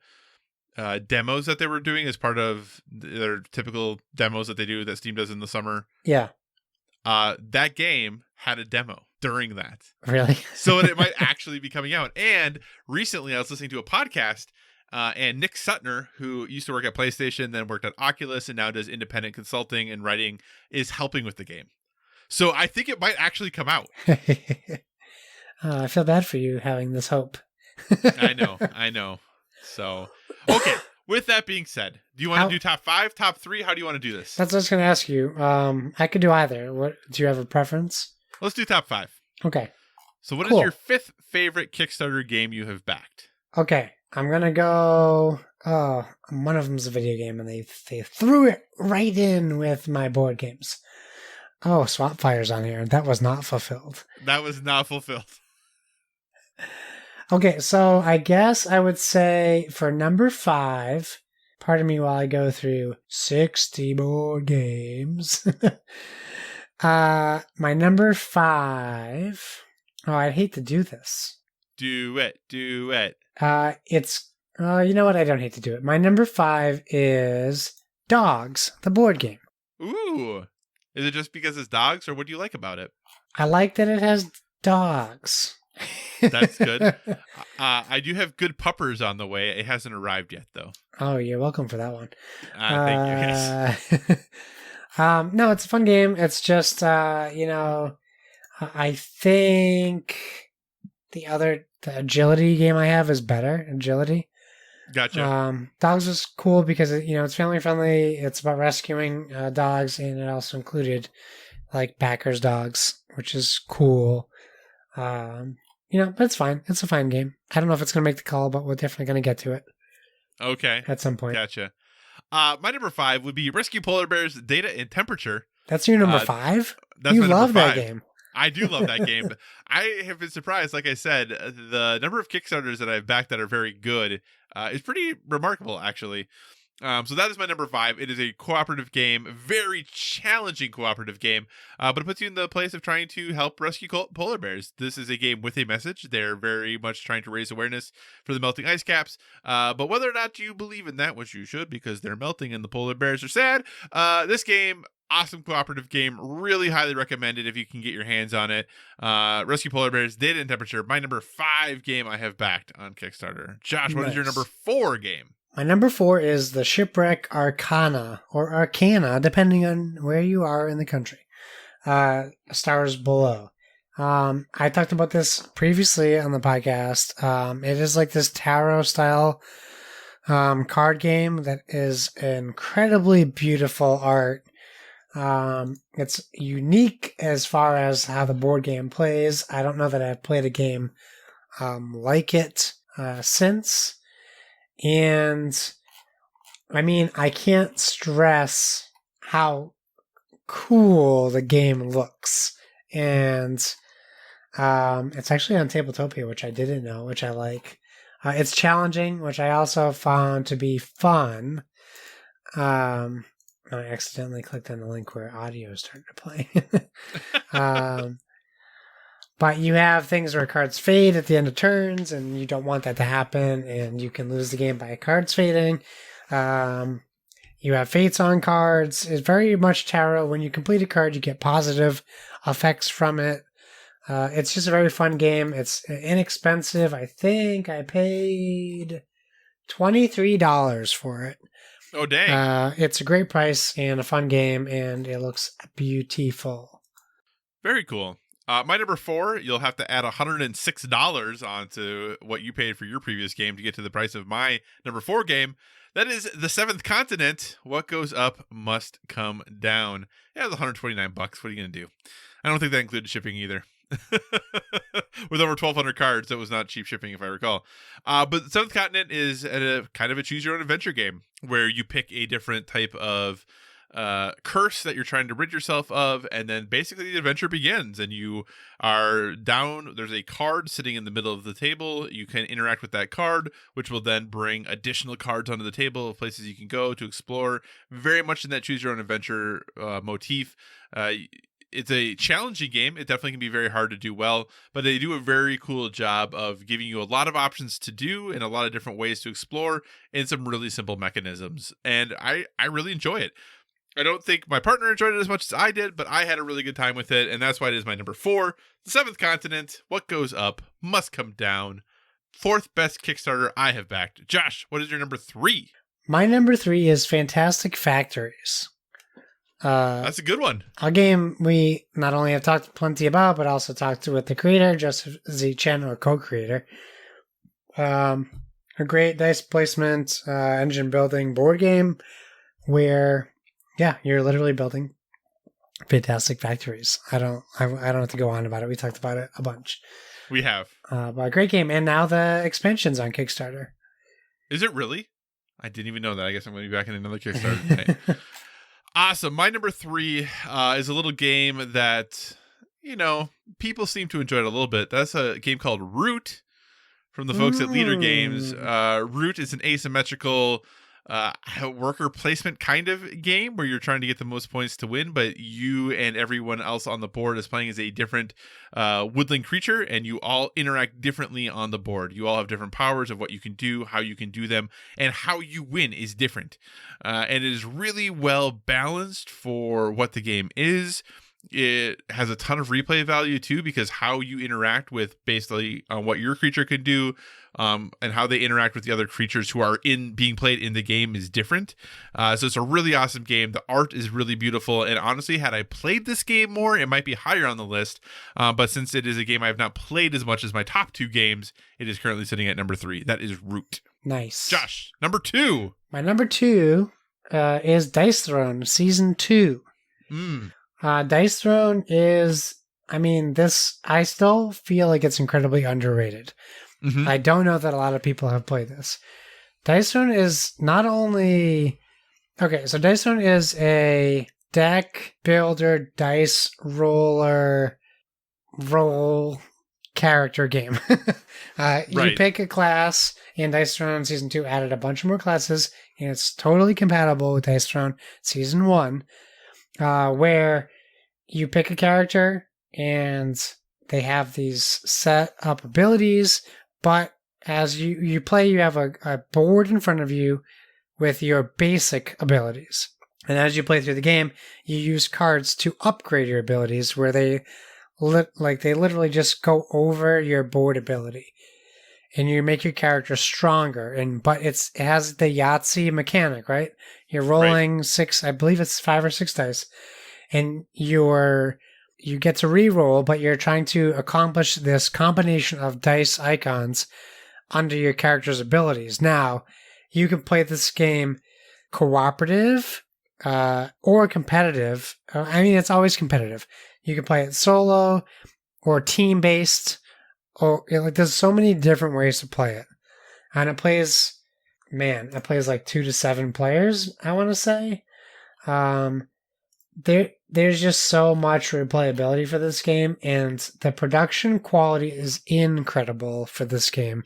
demos that they were doing as part of their typical demos that they do that Steam does in the summer. Yeah. That game had a demo during that. Really? So it might actually be coming out. And recently I was listening to a podcast and Nick Sutner, who used to work at PlayStation, then worked at Oculus, and now does independent consulting and writing, is helping with the game. So I think it might actually come out. I feel bad for you having this hope. I know. So, okay. With that being said, do you want to do top 5, top 3? How do you want to do this? That's what I was going to ask you. I could do either. What do you have a preference? Let's do top 5. Okay. So what is your 5th favorite Kickstarter game you have backed? Okay. I'm going to go... Oh, one of them's a video game, and they threw it right in with my board games. Oh, Swap Fire's on here. That was not fulfilled. That was not fulfilled. Okay, so I guess I would say for number 5, pardon me while I go through 60 board games. My number 5... Oh, I'd hate to do this. Do it. It's... you know what? I don't hate to do it. My number 5 is Dogs, the board game. Ooh. Is it just because it's dogs, or what do you like about it? I like that it has dogs. That's good. I do have good puppers on the way. It hasn't arrived yet, though. Oh, you're welcome for that one. Thank you. Yes. No, it's a fun game. It's just, I think the agility game I have is better. Agility. Gotcha. Dogs was cool because it's family friendly. It's about rescuing dogs, and it also included like backers dogs, which is cool. But it's fine. It's a fine game. I don't know if it's gonna make the call, but we're definitely gonna get to it. Okay. At some point. Gotcha. My number 5 would be Rescue Polar Bears Data and Temperature. That's your number 5? That's you my love number 5. that game. I do love that game. I have been surprised, like I said, the number of Kickstarters that I've backed that are very good is pretty remarkable, actually. So that is my number 5. It is a cooperative game, very challenging cooperative game, but it puts you in the place of trying to help rescue polar bears. This is a game with a message. They're very much trying to raise awareness for the melting ice caps, but whether or not you believe in that, which you should because they're melting and the polar bears are sad, this game, awesome cooperative game, really highly recommended if you can get your hands on it. Rescue Polar Bears, Data and Temperature, my number 5 game I have backed on Kickstarter. Josh, what is your number 4 game? My number 4 is the Shipwreck Arcana, or Arcana, depending on where you are in the country. Stars Below. I talked about this previously on the podcast. It is like this tarot-style card game that is incredibly beautiful art. It's unique as far as how the board game plays. I don't know that I've played a game like it since. And I mean, I can't stress how cool the game looks. And it's actually on Tabletopia, which I didn't know, which I like. It's challenging, which I also found to be fun. I accidentally clicked on the link where audio started to play. But you have things where cards fade at the end of turns, and you don't want that to happen, and you can lose the game by cards fading. You have fates on cards. It's very much tarot. When you complete a card, you get positive effects from it. It's just a very fun game. It's inexpensive. I think I paid $23 for it. Oh, dang. It's a great price and a fun game, and it looks beautiful. Very cool. My number 4, you'll have to add $106 onto what you paid for your previous game to get to the price of my number 4 game. That is The Seventh Continent. What goes up must come down. Yeah, it was $129. What are you going to do? I don't think that included shipping either. With over 1,200 cards, that was not cheap shipping, if I recall. But The Seventh Continent is a kind of a choose-your-own-adventure game where you pick a different type of curse that you're trying to rid yourself of, and then basically the adventure begins, and you are down. There's a card sitting in the middle of the table. You can interact with that card, which will then bring additional cards onto the table of places you can go to explore. Very much in that choose-your-own-adventure motif. It's a challenging game. It definitely can be very hard to do well, but they do a very cool job of giving you a lot of options to do and a lot of different ways to explore and some really simple mechanisms. And I really enjoy it. I don't think my partner enjoyed it as much as I did, but I had a really good time with it, and that's why it is my number 4. The Seventh Continent, what goes up must come down. 4th best Kickstarter I have backed. Josh, what is your number 3? My number 3 is Fantastic Factories. That's a good one. A game we not only have talked plenty about, but also talked with the creator, Joseph Z. Chen, or co-creator. A great dice placement, engine building board game where, yeah, you're literally building fantastic factories. I don't have to go on about it. We talked about it a bunch. We have. But a great game, and now the expansion's on Kickstarter. Is it really? I didn't even know that. I guess I'm going to be back in another Kickstarter tonight. Awesome. My number 3 is a little game that, people seem to enjoy it a little bit. That's a game called Root from the folks at Leader Games. Root is an asymmetrical worker placement kind of game where you're trying to get the most points to win, but you and everyone else on the board is playing as a different woodland creature, and you all interact differently on the board. You all have different powers of what you can do, how you can do them, and how you win is different. And it is really well balanced for what the game is. It has a ton of replay value too, because how you interact with basically what your creature can do, and how they interact with the other creatures who are being played in the game is different. So it's a really awesome game. The art is really beautiful, and honestly, had I played this game more, it might be higher on the list. But since it is a game I have not played as much as my top 2 games, it is currently sitting at number 3. That is Root. Nice. Josh, number 2. My number 2 is Dice Throne Season 2. Dice Throne is, I still feel like it's incredibly underrated. Mm-hmm. I don't know that a lot of people have played this. Dice Throne is not only... Okay, so Dice Throne is a deck builder, dice roller, roll character game. You pick a class, and Dice Throne Season 2 added a bunch more classes, and it's totally compatible with Dice Throne Season 1, where you pick a character, and they have these set up abilities, but as you play, you have a board in front of you with your basic abilities. And as you play through the game, you use cards to upgrade your abilities, where they literally just go over your board ability. And you make your character stronger, but it has the Yahtzee mechanic, right? You're rolling 6, I believe it's 5 or 6 dice, and you get to re-roll, but you're trying to accomplish this combination of dice icons under your character's abilities. Now, you can play this game cooperative or competitive. It's always competitive. You can play it solo or team-based. There's so many different ways to play it. And it plays like 2 to 7 players, I want to say. There's just so much replayability for this game, and the production quality is incredible for this game.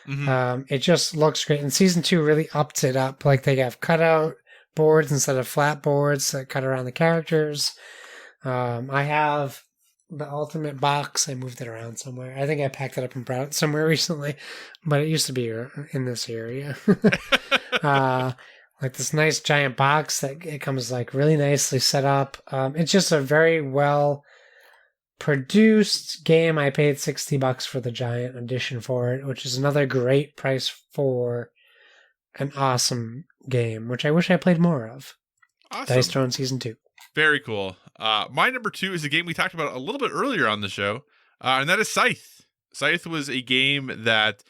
Mm-hmm. It just looks great. And Season 2 really upped it up. Like, they have cutout boards instead of flat boards that cut around the characters. I have the ultimate box. I moved it around somewhere. I think I packed it up and brought it somewhere recently, but it used to be in this area. Like this nice giant box that it comes like really nicely set up. It's just a very well produced game. I paid $60 for the giant edition for it, which is another great price for an awesome game, which I wish I played more of. Awesome. Dice Throne Season 2. Very cool. My number 2 is a game we talked about a little bit earlier on the show, and that is Scythe. Scythe was a game that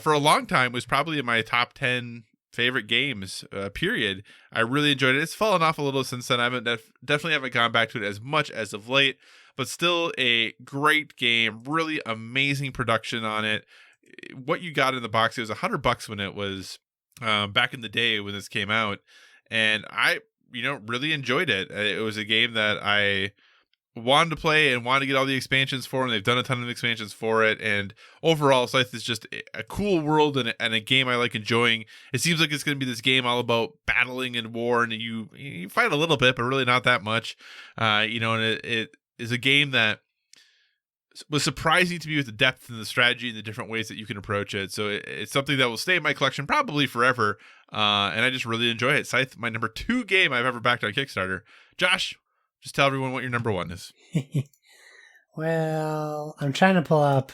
for a long time was probably in my top 10 favorite games, period. I really enjoyed it. It's fallen off a little since then. I definitely haven't gone back to it as much as of late, but still a great game. Really amazing production on it. What you got in the box, it was $100 when it was back in the day when this came out, and I really enjoyed it. It was a game that I wanted to play and wanted to get all the expansions for, and they've done a ton of expansions for it. And overall, Scythe is just a cool world and a game I like enjoying. It seems like it's going to be this game all about battling and war, and you fight a little bit, but really not that much. And it is a game that was surprising to me with the depth and the strategy and the different ways that you can approach it. So it's something that will stay in my collection probably forever. And I just really enjoy it. Scythe, my number 2 game I've ever backed on Kickstarter. Josh, just tell everyone what your number 1 is. Well, I'm trying to pull up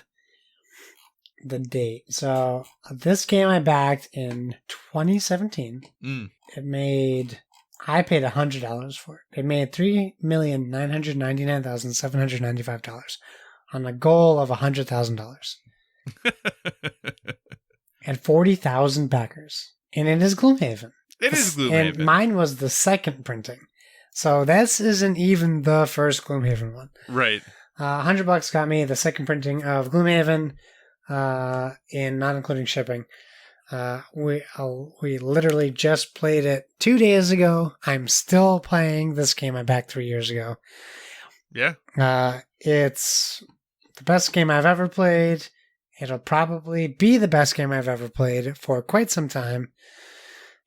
the date. So this game I backed in 2017. I paid $100 for it. It made $3,999,795 on a goal of $100,000. And 40,000 backers. And it is Gloomhaven. It is Gloomhaven. And mine was the second printing. So this isn't even the first Gloomhaven one. Right. $100 got me the second printing of Gloomhaven, and not including shipping. We literally just played it 2 days ago. I'm still playing this game I backed 3 years ago. Yeah. It's the best game I've ever played. It'll probably be the best game I've ever played for quite some time.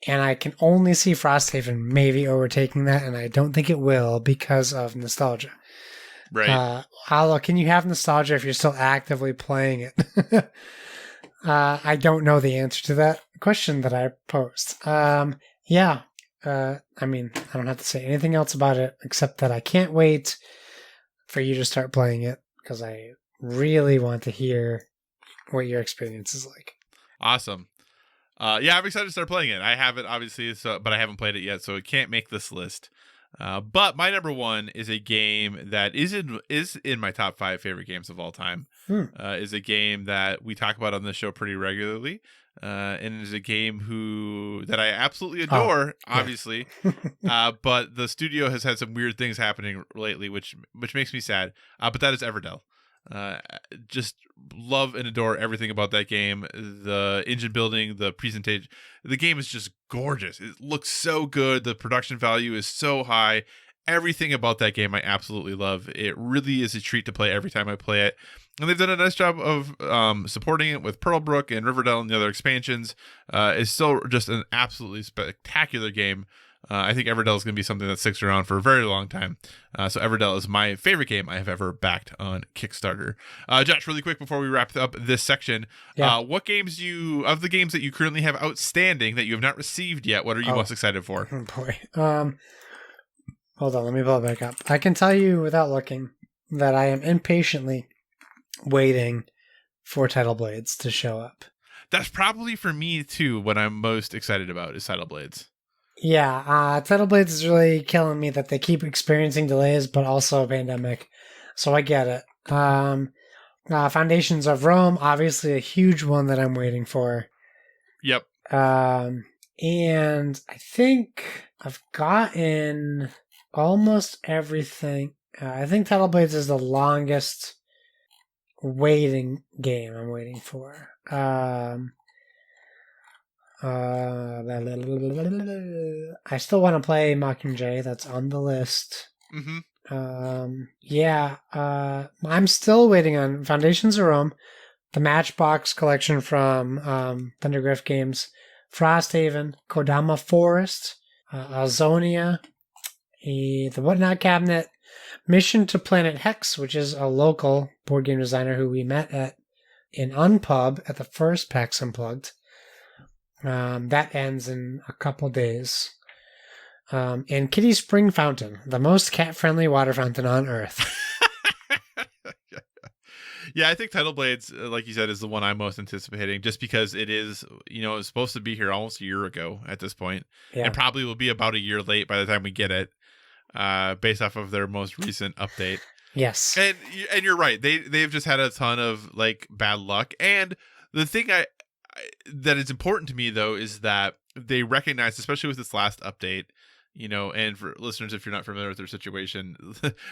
And I can only see Frosthaven maybe overtaking that, and I don't think it will because of nostalgia. Right. How can you have nostalgia if you're still actively playing it? I don't know the answer to that question that I posed. Yeah, I mean, I don't have to say anything else about it except that I can't wait for you to start playing it because I really want to hear what your experience is like. Awesome. Yeah, I'm excited to start playing it. I have it, obviously, but I haven't played it yet, so it can't make this list. But my number one is a game that is in my top 5 favorite games of all time. Is a game that we talk about on this show pretty regularly, and is a game that I absolutely adore, obviously. But the studio has had some weird things happening lately, which makes me sad. But that is Everdell. Just love and adore everything about that game. The engine building, the presentation, the game is just gorgeous. It looks so good. The production value is so high. Everything about that game I absolutely love. It really is a treat to play every time I play it. And they've done a nice job of supporting it with Pearlbrook and Riverdale and the other expansions. It's still just an absolutely spectacular game. I think Everdell is going to be something that sticks around for a very long time. So Everdell is my favorite game I have ever backed on Kickstarter. Josh, really quick before we wrap up this section, what games of the games that you currently have outstanding that you have not received yet, what are you most excited for? Oh boy. Hold on, let me pull it back up. I can tell you without looking that I am impatiently waiting for Tidal Blades to show up. That's probably for me too what I'm most excited about is Tidal Blades. Yeah, Tidal Blades is really killing me that they keep experiencing delays, but also a pandemic. So I get it. Foundations of Rome, obviously a huge one that I'm waiting for. Yep. And I think I've gotten almost everything. I think Tidal Blades is the longest waiting game I'm waiting for. I still want to play Mockingjay. That's on the list. Mm-hmm. I'm still waiting on Foundations of Rome, the Matchbox collection from Thundergriff Games, Frosthaven, Kodama Forest, Azonia, the Whatnot Cabinet, Mission to Planet Hex, which is a local board game designer who we met in Unpub at the first PAX Unplugged. That ends in a couple days. And Kitty Spring Fountain, the most cat-friendly water fountain on Earth. Yeah, I think Tidal Blades, like you said, is the one I'm most anticipating just because it is, it's supposed to be here almost a year ago at this point, and probably will be about a year late by the time we get it, based off of their most recent update. Yes. And you're right. They've just had a ton of bad luck. And the thing that is important to me though is that they recognize, especially with this last update, and for listeners, if you're not familiar with their situation,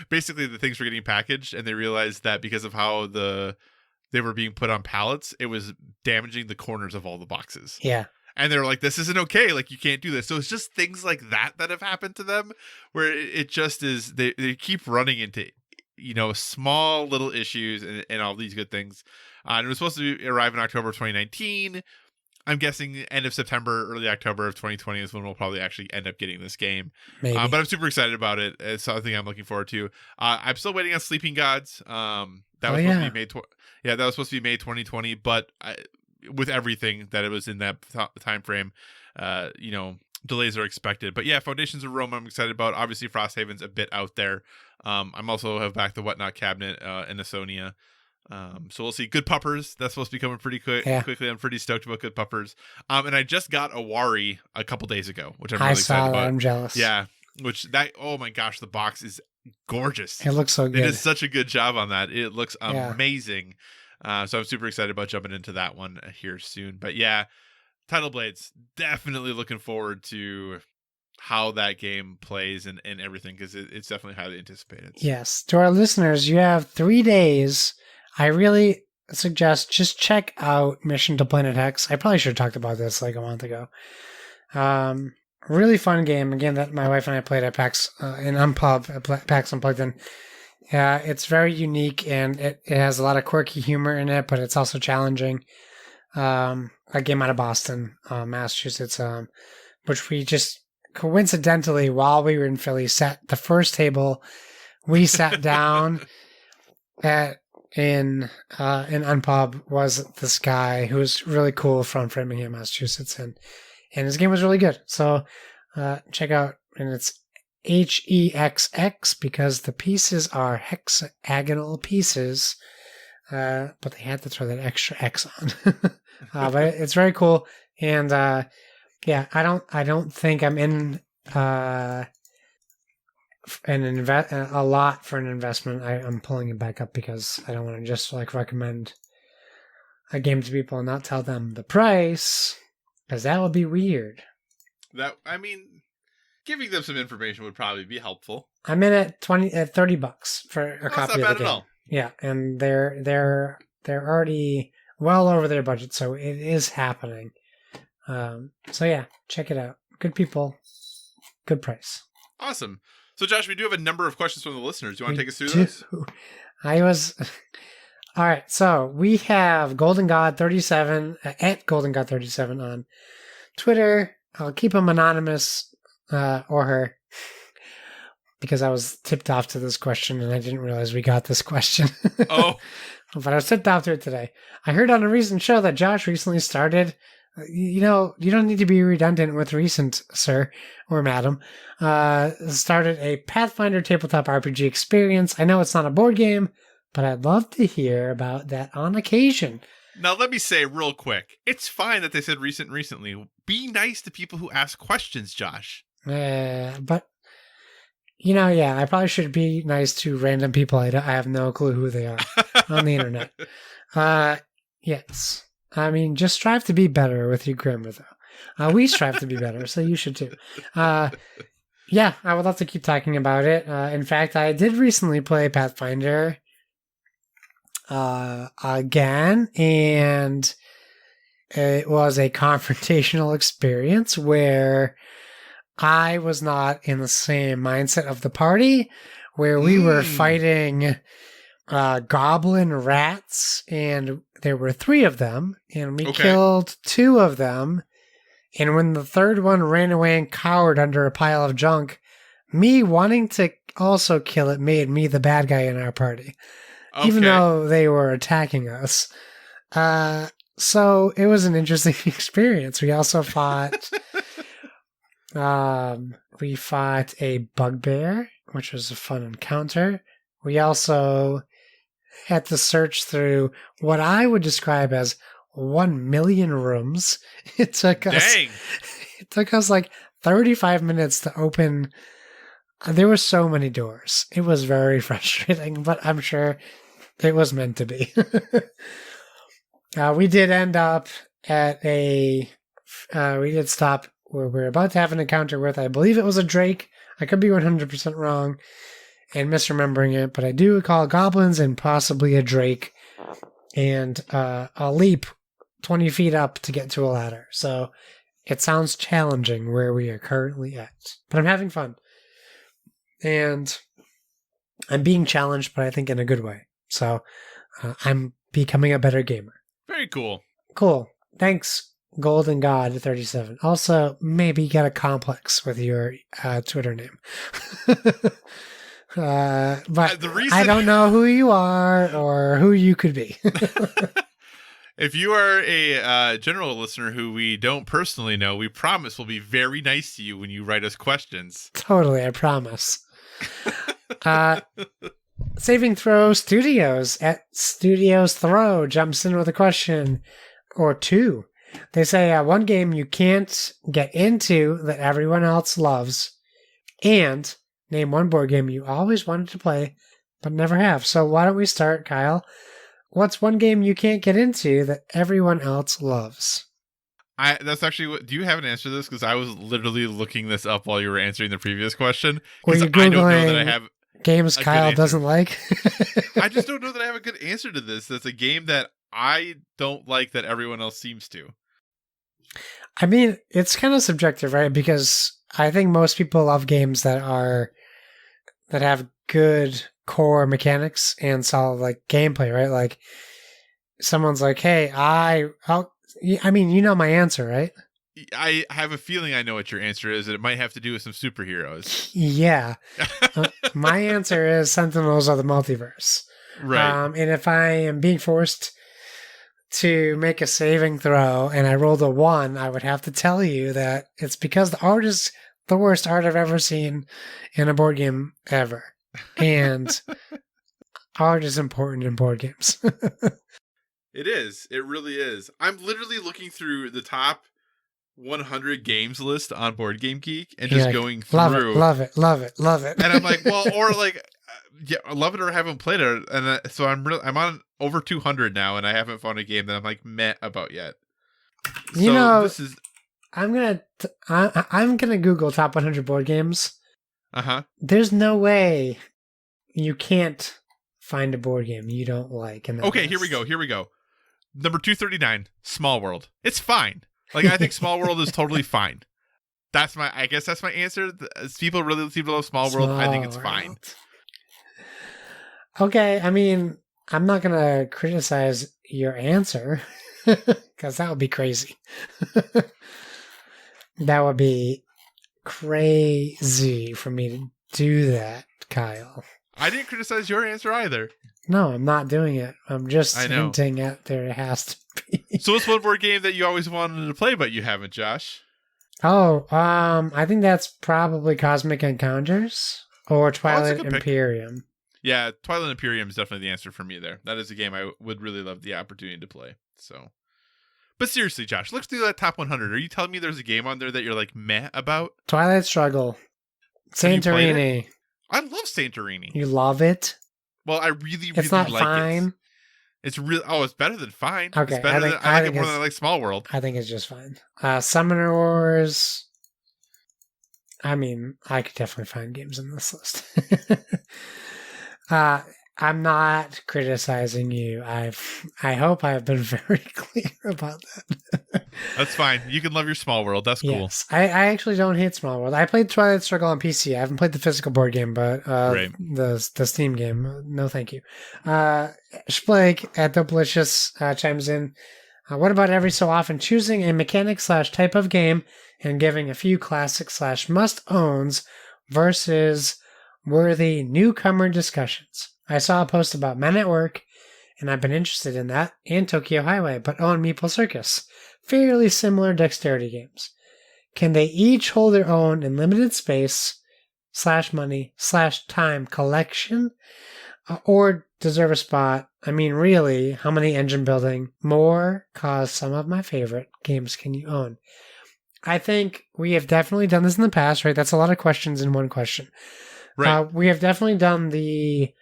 basically the things were getting packaged and they realized that because of how they were being put on pallets, it was damaging the corners of all the boxes. Yeah. And they're like, this isn't okay. You can't do this. So it's just things like that have happened to them where it just is, they keep running into, small little issues and all these good things. And it was supposed to arrive in October of 2019. I'm guessing end of September, early October of 2020 is when we'll probably actually end up getting this game. Maybe. But I'm super excited about it. It's something I'm looking forward to. I'm still waiting on Sleeping Gods. That was supposed to be that was supposed to be May 2020. But with everything that it was in that time frame, delays are expected. But yeah, Foundations of Rome I'm excited about. Obviously, Frosthaven's a bit out there. I'm also have back the Whatnot Cabinet and Asonia. So we'll see. Good Puppers, that's supposed to be coming pretty quickly. I'm pretty stoked about Good Puppers. And I just got Awari a couple days ago, which I'm really excited about. I'm jealous. Yeah, oh my gosh, the box is gorgeous. It looks so good. It does such a good job on that. It looks amazing. So I'm super excited about jumping into that one here soon. But yeah, Tidal Blades, definitely looking forward to how that game plays and everything, because it's definitely highly anticipated. Yes. To our listeners, you have 3 days. I really suggest just check out Mission to Planet Hex. I probably should have talked about this a month ago. Really fun game. Again, that my wife and I played at PAX in Unpub, at PAX Unplugged. And it's very unique and it has a lot of quirky humor in it, but it's also challenging. A game out of Boston, Massachusetts, which we just coincidentally, while we were in Philly, sat the first table. We sat down in Unpub was this guy who was really cool from Framingham, Massachusetts, and his game was really good. So check out, and it's HEXX because the pieces are hexagonal pieces, but they had to throw that extra X on. But it's very cool, and yeah, I don't think I'm in a lot for an investment. I'm pulling it back up because I don't want to just like recommend a game to people and not tell them the price, because that would be weird. Giving them some information would probably be helpful. I'm in at $30 for a copy of the game. At all. Yeah, and they're already well over their budget, so it is happening. So yeah, check it out. Good people, good price. Awesome. So Josh, we do have a number of questions from the listeners. Do you want to take us through those? All right. So we have Golden God 37 at Golden God 37 on Twitter. I'll keep him anonymous. Or her, because I was tipped off to this question and I didn't realize we got this question. Oh. But I was tipped off to it today. I heard on a recent show that Josh recently started, you don't need to be redundant with recent, sir or madam, started a Pathfinder tabletop RPG experience. I know it's not a board game, but I'd love to hear about that on occasion. Now, let me say real quick, it's fine that they said recently. Be nice to people who ask questions, Josh. But, I probably should be nice to random people. I have no clue who they are on the internet. Yes. I mean, just strive to be better with your grammar, though. We strive to be better, so you should too. Yeah, I would love to keep talking about it. In fact, I did recently play Pathfinder again, and it was a confrontational experience where I was not in the same mindset of the party, where we were fighting goblin rats, and there were 3 of them, and we killed 2 of them, and when the 3rd one ran away and cowered under a pile of junk, me wanting to also kill it made me the bad guy in our party. Even though they were attacking us. So it was an interesting experience. We also fought a bugbear, which was a fun encounter. We also had to search through what I would describe as 1 million rooms. It took us like 35 minutes to open. There were so many doors. It was very frustrating, but I'm sure it was meant to be. We did end up at we did stop where we were about to have an encounter with, I believe it was a drake. I could be 100% wrong and misremembering it, but I do recall goblins and possibly a drake and a leap 20 feet up to get to a ladder. So it sounds challenging where we are currently at, but I'm having fun. And I'm being challenged, but I think in a good way. So I'm becoming a better gamer. Very cool. Cool. Thanks, Golden God 37. Also, maybe get a complex with your Twitter name. But I don't know who you are or who you could be. If you are a general listener who we don't personally know, we promise we'll be very nice to you when you write us questions. Totally, I promise. Saving Throw Studios at Studios Throw jumps in with a question or 2. They say one game you can't get into that everyone else loves, and name one board game you always wanted to play but never have. So why don't we start, Kyle? What's one game you can't get into that everyone else loves? That's actually do you have an answer to this? Because I was literally looking this up while you were answering the previous question. Because I don't know that I have games Kyle doesn't like. I just don't know that I have a good answer to this. That's a game that I don't like that everyone else seems to. I mean, it's kind of subjective, right? Because I think most people love games that have good core mechanics and solid like gameplay, right? Like someone's like, "Hey, I mean, you know my answer, right?" I have a feeling I know what your answer is, and it might have to do with some superheroes. Yeah. My answer is Sentinels of the Multiverse. Right. And if I am being forced to make a saving throw and I rolled a 1, I would have to tell you that it's because the art is the worst art I've ever seen in a board game ever. And art is important in board games. It is. It really is. I'm literally looking through the top 100 games list on Board Game Geek and just going through. Love it. And I'm like, well, or like, yeah, I love it or haven't played it. And so I'm on over 200 now, and I haven't found a game that I'm like meh about yet. You know, this is. I'm gonna Google top 100 board games. There's no way you can't find a board game you don't like. Okay, list. Here we go. Number 239, Small World. It's fine. Like, I think Small World is totally fine. I guess that's my answer. People really seem to love Small World. I think it's fine. Okay, I mean, I'm not going to criticize your answer because that would be crazy. That would be crazy for me to do that, Kyle. I didn't criticize your answer either. No, I'm not doing it. I'm just hinting at there has to be. So what's one board game that you always wanted to play but you haven't, Josh? Oh, I think that's probably Cosmic Encounters or Twilight Imperium. Yeah, Twilight Imperium is definitely the answer for me there. That is a game I would really love the opportunity to play. So, but seriously, Josh, let's do that top 100. Are you telling me there's a game on there that you're like meh about? Twilight Struggle. Santorini. I love Santorini. You love it? Well, I really, it's not like fine. it. It's really. Oh, it's better than fine. Okay, it's better I like it more than I like Small World. I think it's just fine. Summoner Wars. I mean, I could definitely find games in this list. I'm not criticizing you. I hope I've been very clear about that. That's fine. You can love your Small World. That's cool. Yes. I actually don't hate Small World. I played Twilight Struggle on PC. I haven't played the physical board game, but the Steam game. No, thank you. Splake at Delicious chimes in. What about every so often choosing a mechanic / type of game and giving a few classic / must-owns versus worthy newcomer discussions? I saw a post about Men at Work, and I've been interested in that, and Tokyo Highway, but own Meeple Circus. Fairly similar dexterity games. Can they each hold their own in limited space / money / time collection, or deserve a spot? I mean, really, how many engine building more cause some of my favorite games can you own? I think we have definitely done this in the past, right? That's a lot of questions in one question. Right. We have definitely done we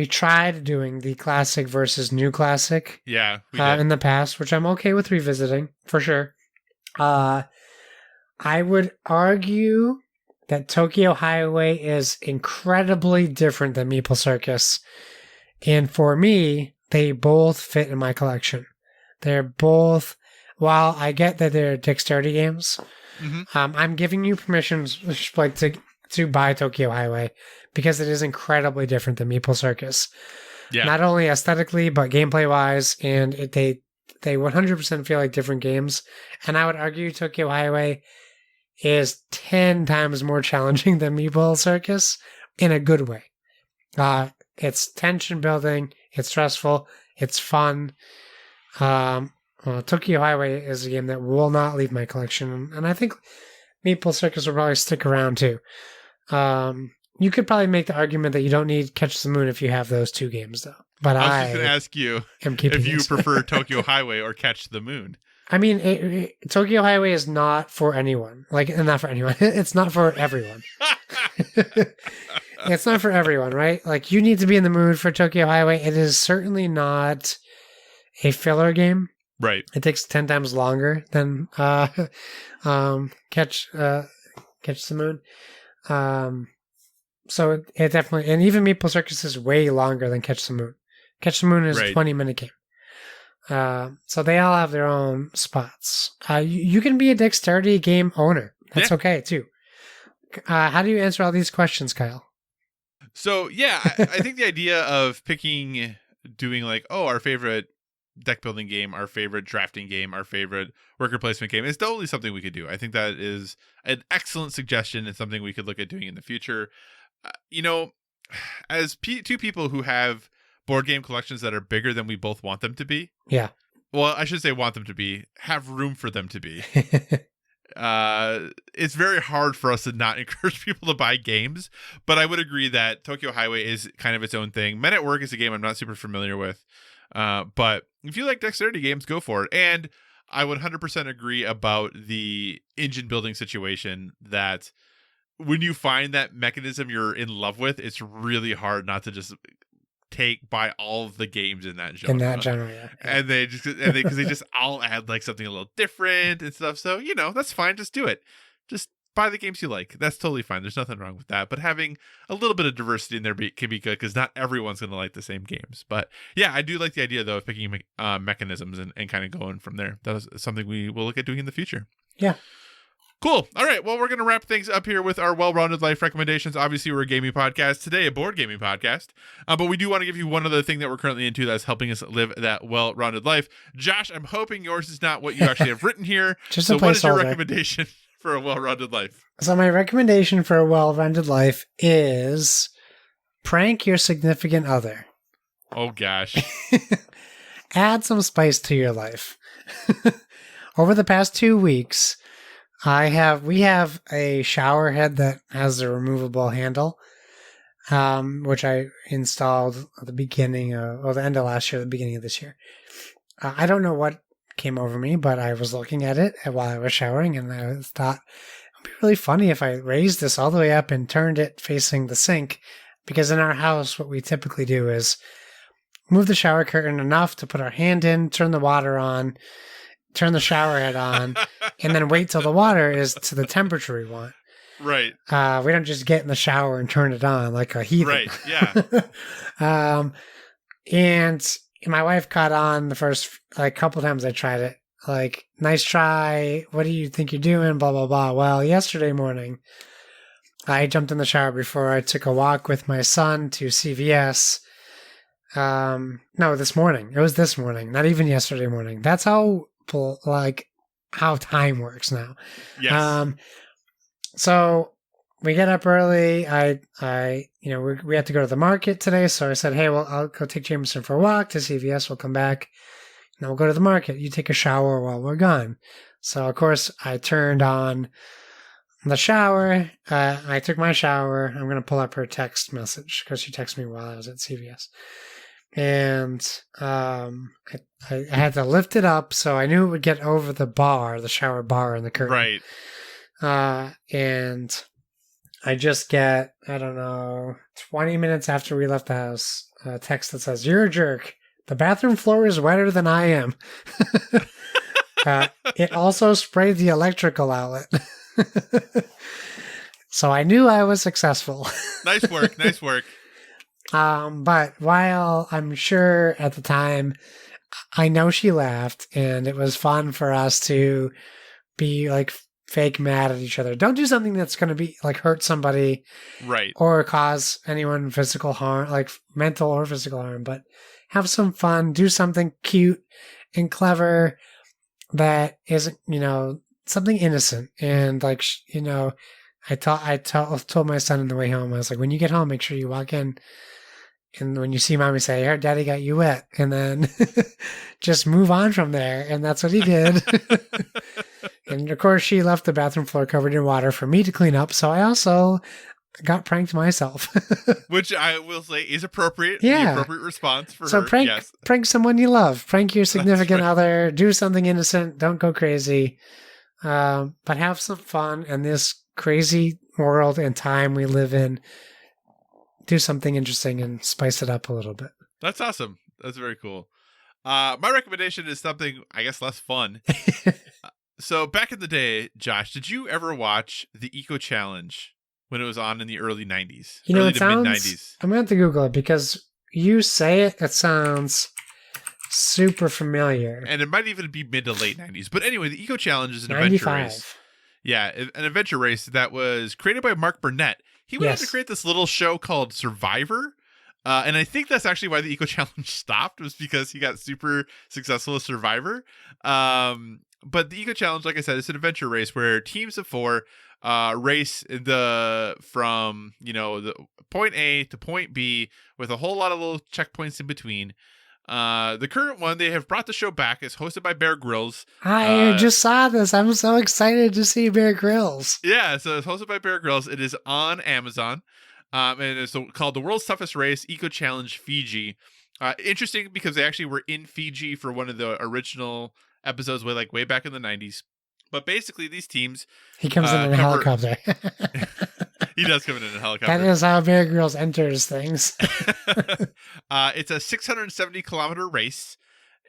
tried doing the classic versus new classic. Yeah, in the past, which I'm okay with revisiting for sure. I would argue that Tokyo Highway is incredibly different than Meeple Circus, and for me, they both fit in my collection. They're both. While I get that they're dexterity games, I'm giving you permission, like to buy Tokyo Highway because it is incredibly different than Meeple Circus. Yeah. Not only aesthetically, but gameplay wise, and they 100% feel like different games. And I would argue Tokyo Highway is 10 times more challenging than Meeple Circus in a good way. It's tension building, it's stressful, it's fun. Tokyo Highway is a game that will not leave my collection, and I think Meeple Circus will probably stick around too. You could probably make the argument that you don't need Catch the Moon if you have those two games, though. But I was just going to ask you if you prefer Tokyo Highway or Catch the Moon. I mean, Tokyo Highway is not for anyone. Like, not for anyone. It's not for everyone. It's not for everyone, right? Like, you need to be in the mood for Tokyo Highway. It is certainly not a filler game. Right. It takes 10 times longer than Catch the Moon. So it definitely, and even Meeple Circus is way longer than Catch the Moon. Catch the Moon is a 20-minute game. So they all have their own spots. You can be a dexterity game owner. That's okay too. How do you answer all these questions, Kyle? So yeah, I think the idea of doing like, our favorite deck building game, our favorite drafting game, our favorite worker placement game is totally something we could do. I think that is an excellent suggestion and something we could look at doing in the future. As two people who have board game collections that are bigger than we both want them to be. Yeah. Well, I should say want them to be, have room for them to be. it's very hard for us to not encourage people to buy games. But I would agree that Tokyo Highway is kind of its own thing. Men at Work is a game I'm not super familiar with. But if you like dexterity games, go for it. And I would 100% agree about the engine building situation, that when you find that mechanism you're in love with, it's really hard not to just buy all of the games in that genre. Yeah. And because they just all add like something a little different and stuff. So, that's fine. Just do it. Just buy the games you like. That's totally fine. There's nothing wrong with that. But having a little bit of diversity in there can be good, because not everyone's going to like the same games. But yeah, I do like the idea, though, of picking mechanisms and kind of going from there. That is something we will look at doing in the future. Yeah. Cool. All right. Well, we're going to wrap things up here with our well-rounded life recommendations. Obviously, we're a gaming podcast. Today, a board gaming podcast. But we do want to give you one other thing that we're currently into that's helping us live that well-rounded life. Josh, I'm hoping yours is not what you actually have written here. Just so a what is your placeholder. recommendation for a well-rounded life? So my recommendation for a well-rounded life is prank your significant other. Oh, gosh. Add some spice to your life. Over the past 2 weeks, we have a shower head that has a removable handle, which I installed at the beginning of, the end of last year, the beginning of this year. I don't know what came over me, but I was looking at it while I was showering, and I thought it'd be really funny if I raised this all the way up and turned it facing the sink, because in our house, what we typically do is move the shower curtain enough to put our hand in, turn the water on, turn the shower head on, and then wait till the water is to the temperature we want. Right. We don't just get in the shower and turn it on like a heathen. Right. Yeah. And my wife caught on the first couple times I tried it. Like, nice try. What do you think you're doing? Blah, blah, blah. Well, yesterday morning, I jumped in the shower before I took a walk with my son to CVS. No, this morning. It was this morning, not even yesterday morning. That's how time works now. Yes. So we get up early. We had to go to the market today. So I said, hey, well, I'll go take Jameson for a walk to CVS. We'll come back and then we'll go to the market. You take a shower while we're gone. So of course I turned on the shower. I took my shower. I'm going to pull up her text message because she texted me while I was at CVS. And I had to lift it up so I knew it would get over the shower bar and the curtain. Right. And I just get, 20 minutes after we left the house, a text that says, "You're a jerk. The bathroom floor is wetter than I am." It also sprayed the electrical outlet. So I knew I was successful. Nice work. Nice work. But while I'm sure at the time, I know she laughed, and it was fun for us to be fake mad at each other. Don't do something that's going to be hurt somebody, right, or cause anyone physical harm, mental or physical harm, but have some fun, do something cute and clever that isn't, something innocent. And I told my son on the way home, I was like, when you get home, make sure you walk in, and when you see mommy, say, "I heard daddy got you wet," and then just move on from there. And that's what he did. And of course, she left the bathroom floor covered in water for me to clean up. So I also got pranked myself. Which I will say is appropriate. Yeah. The appropriate response for so her. Prank someone you love. Prank your significant other. Do something innocent. Don't go crazy. But have some fun in this crazy world and time we live in. Do something interesting and spice it up a little bit. That's awesome. That's very cool. My recommendation is something, I guess, less fun. So back in the day, Josh, did you ever watch the Eco Challenge when it was on in the early 90s? Early to mid-90s? I'm going to have to Google it because you say it, it sounds super familiar. And it might even be mid to late 90s. But anyway, the Eco Challenge is an 95. adventure race. Yeah, an adventure race that was created by Mark Burnett. He went on to create this little show called Survivor. And I think that's actually why the Eco Challenge stopped, was because he got super successful as Survivor. But the Eco Challenge, like I said, is an adventure race where teams of 4 race from the point A to point B with a whole lot of little checkpoints in between. The current one, they have brought the show back. It's hosted by Bear Grylls. I just saw this. I'm so excited to see Bear Grylls. Yeah, so it's hosted by Bear Grylls. It is on Amazon. And it's called The World's Toughest Race, Eco Challenge Fiji. Interesting because they actually were in Fiji for one of the original episodes way back in the 90s. But basically, these teams... He comes in a helicopter. He does come in a helicopter. That is how Bear Grylls enters things. It's a 670-kilometer race.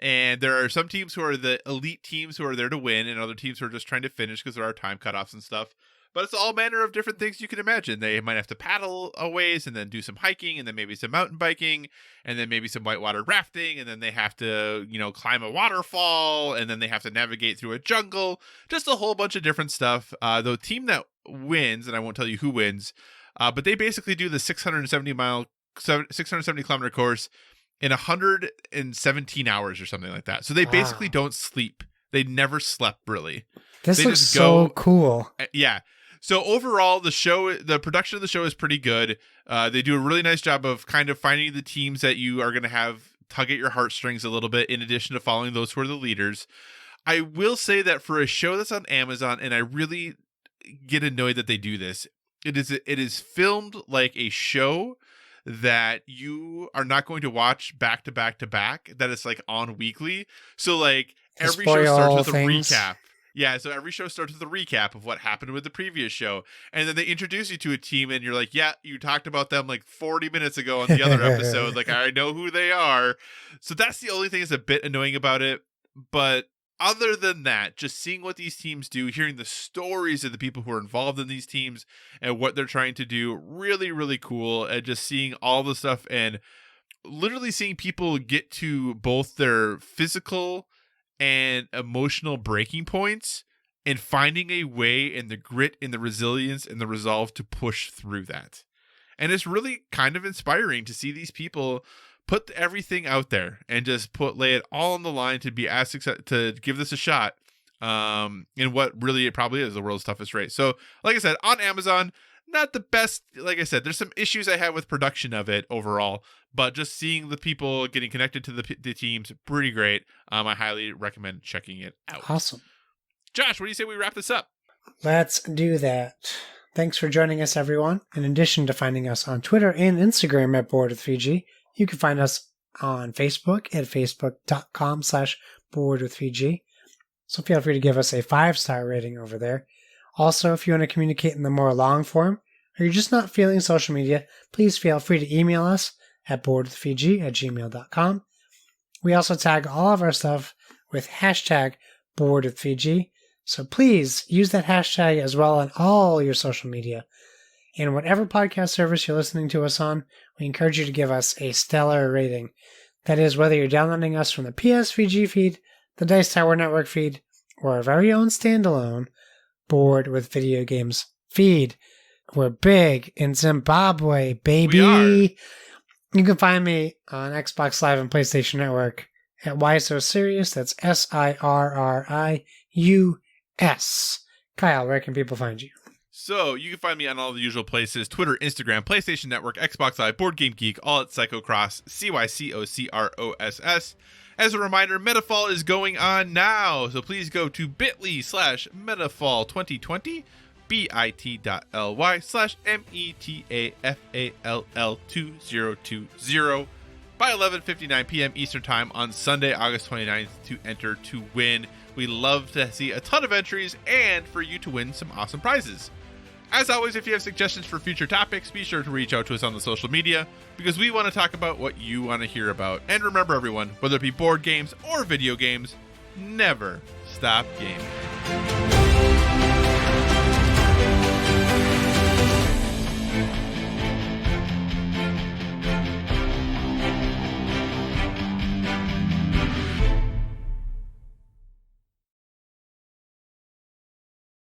And there are some teams who are the elite teams who are there to win, and other teams who are just trying to finish because there are time cutoffs and stuff. But it's all manner of different things you can imagine. They might have to paddle a ways and then do some hiking and then maybe some mountain biking and then maybe some whitewater rafting. And then they have to, climb a waterfall and then they have to navigate through a jungle. Just a whole bunch of different stuff. The team that wins, and I won't tell you who wins, but they basically do the 670 kilometer course in 117 hours or something like that. So they basically don't sleep. They never slept, really. This looks so cool. Yeah. So overall, the production of the show is pretty good. They do a really nice job of kind of finding the teams that you are going to have tug at your heartstrings a little bit, in addition to following those who are the leaders. I will say that for a show that's on Amazon, and I really get annoyed that they do this, it is filmed like a show that you are not going to watch back to back to back, that it's on weekly. So every show starts with a recap. Yeah, so every show starts with a recap of what happened with the previous show. And then they introduce you to a team and you're like, yeah, you talked about them 40 minutes ago on the other episode. I know who they are. So that's the only thing that's a bit annoying about it. But other than that, just seeing what these teams do, hearing the stories of the people who are involved in these teams and what they're trying to do, really, really cool. And just seeing all the stuff and literally seeing people get to both their physical and emotional breaking points and finding a way and the grit and the resilience and the resolve to push through that. And it's really kind of inspiring to see these people put everything out there and just lay it all on the line to be to give this a shot in what really it probably is the world's toughest race. So like I said, on Amazon, not the best. Like I said, there's some issues I have with production of it overall, but just seeing the people getting connected to the teams, pretty great. I highly recommend checking it out. Awesome. Josh, what do you say we wrap this up? Let's do that. Thanks for joining us, everyone. In addition to finding us on Twitter and Instagram at Board with Fiji, you can find us on Facebook at facebook.com/boardwithfg. So feel free to give us a 5-star rating over there. Also, if you want to communicate in the more long form, or you're just not feeling social media, please feel free to email us at boardwithfg@gmail.com. We also tag all of our stuff with hashtag boardwithfg. So please use that hashtag as well on all your social media. And whatever podcast service you're listening to us on, we encourage you to give us a stellar rating. That is, whether you're downloading us from the PSVG feed, the Dice Tower Network feed, or our very own standalone Board with Video Games feed. We're big in Zimbabwe, baby. We are. You can find me on Xbox Live and PlayStation Network at Why So Serious. That's SIRRIUS. Kyle, where can people find you? So you can find me on all the usual places: Twitter, Instagram, PlayStation Network, Xbox Live, Board Game Geek, all at Psychocross, CYCOCROSS. As a reminder, MetaFall is going on now, so please go to bit.ly/MetaFall2020, bit.ly/METAFALL2020 by 11:59 p.m. Eastern Time on Sunday, August 29th to enter to win. We love to see a ton of entries and for you to win some awesome prizes. As always, if you have suggestions for future topics, be sure to reach out to us on the social media, because we want to talk about what you want to hear about. And remember, everyone, whether it be board games or video games, never stop gaming.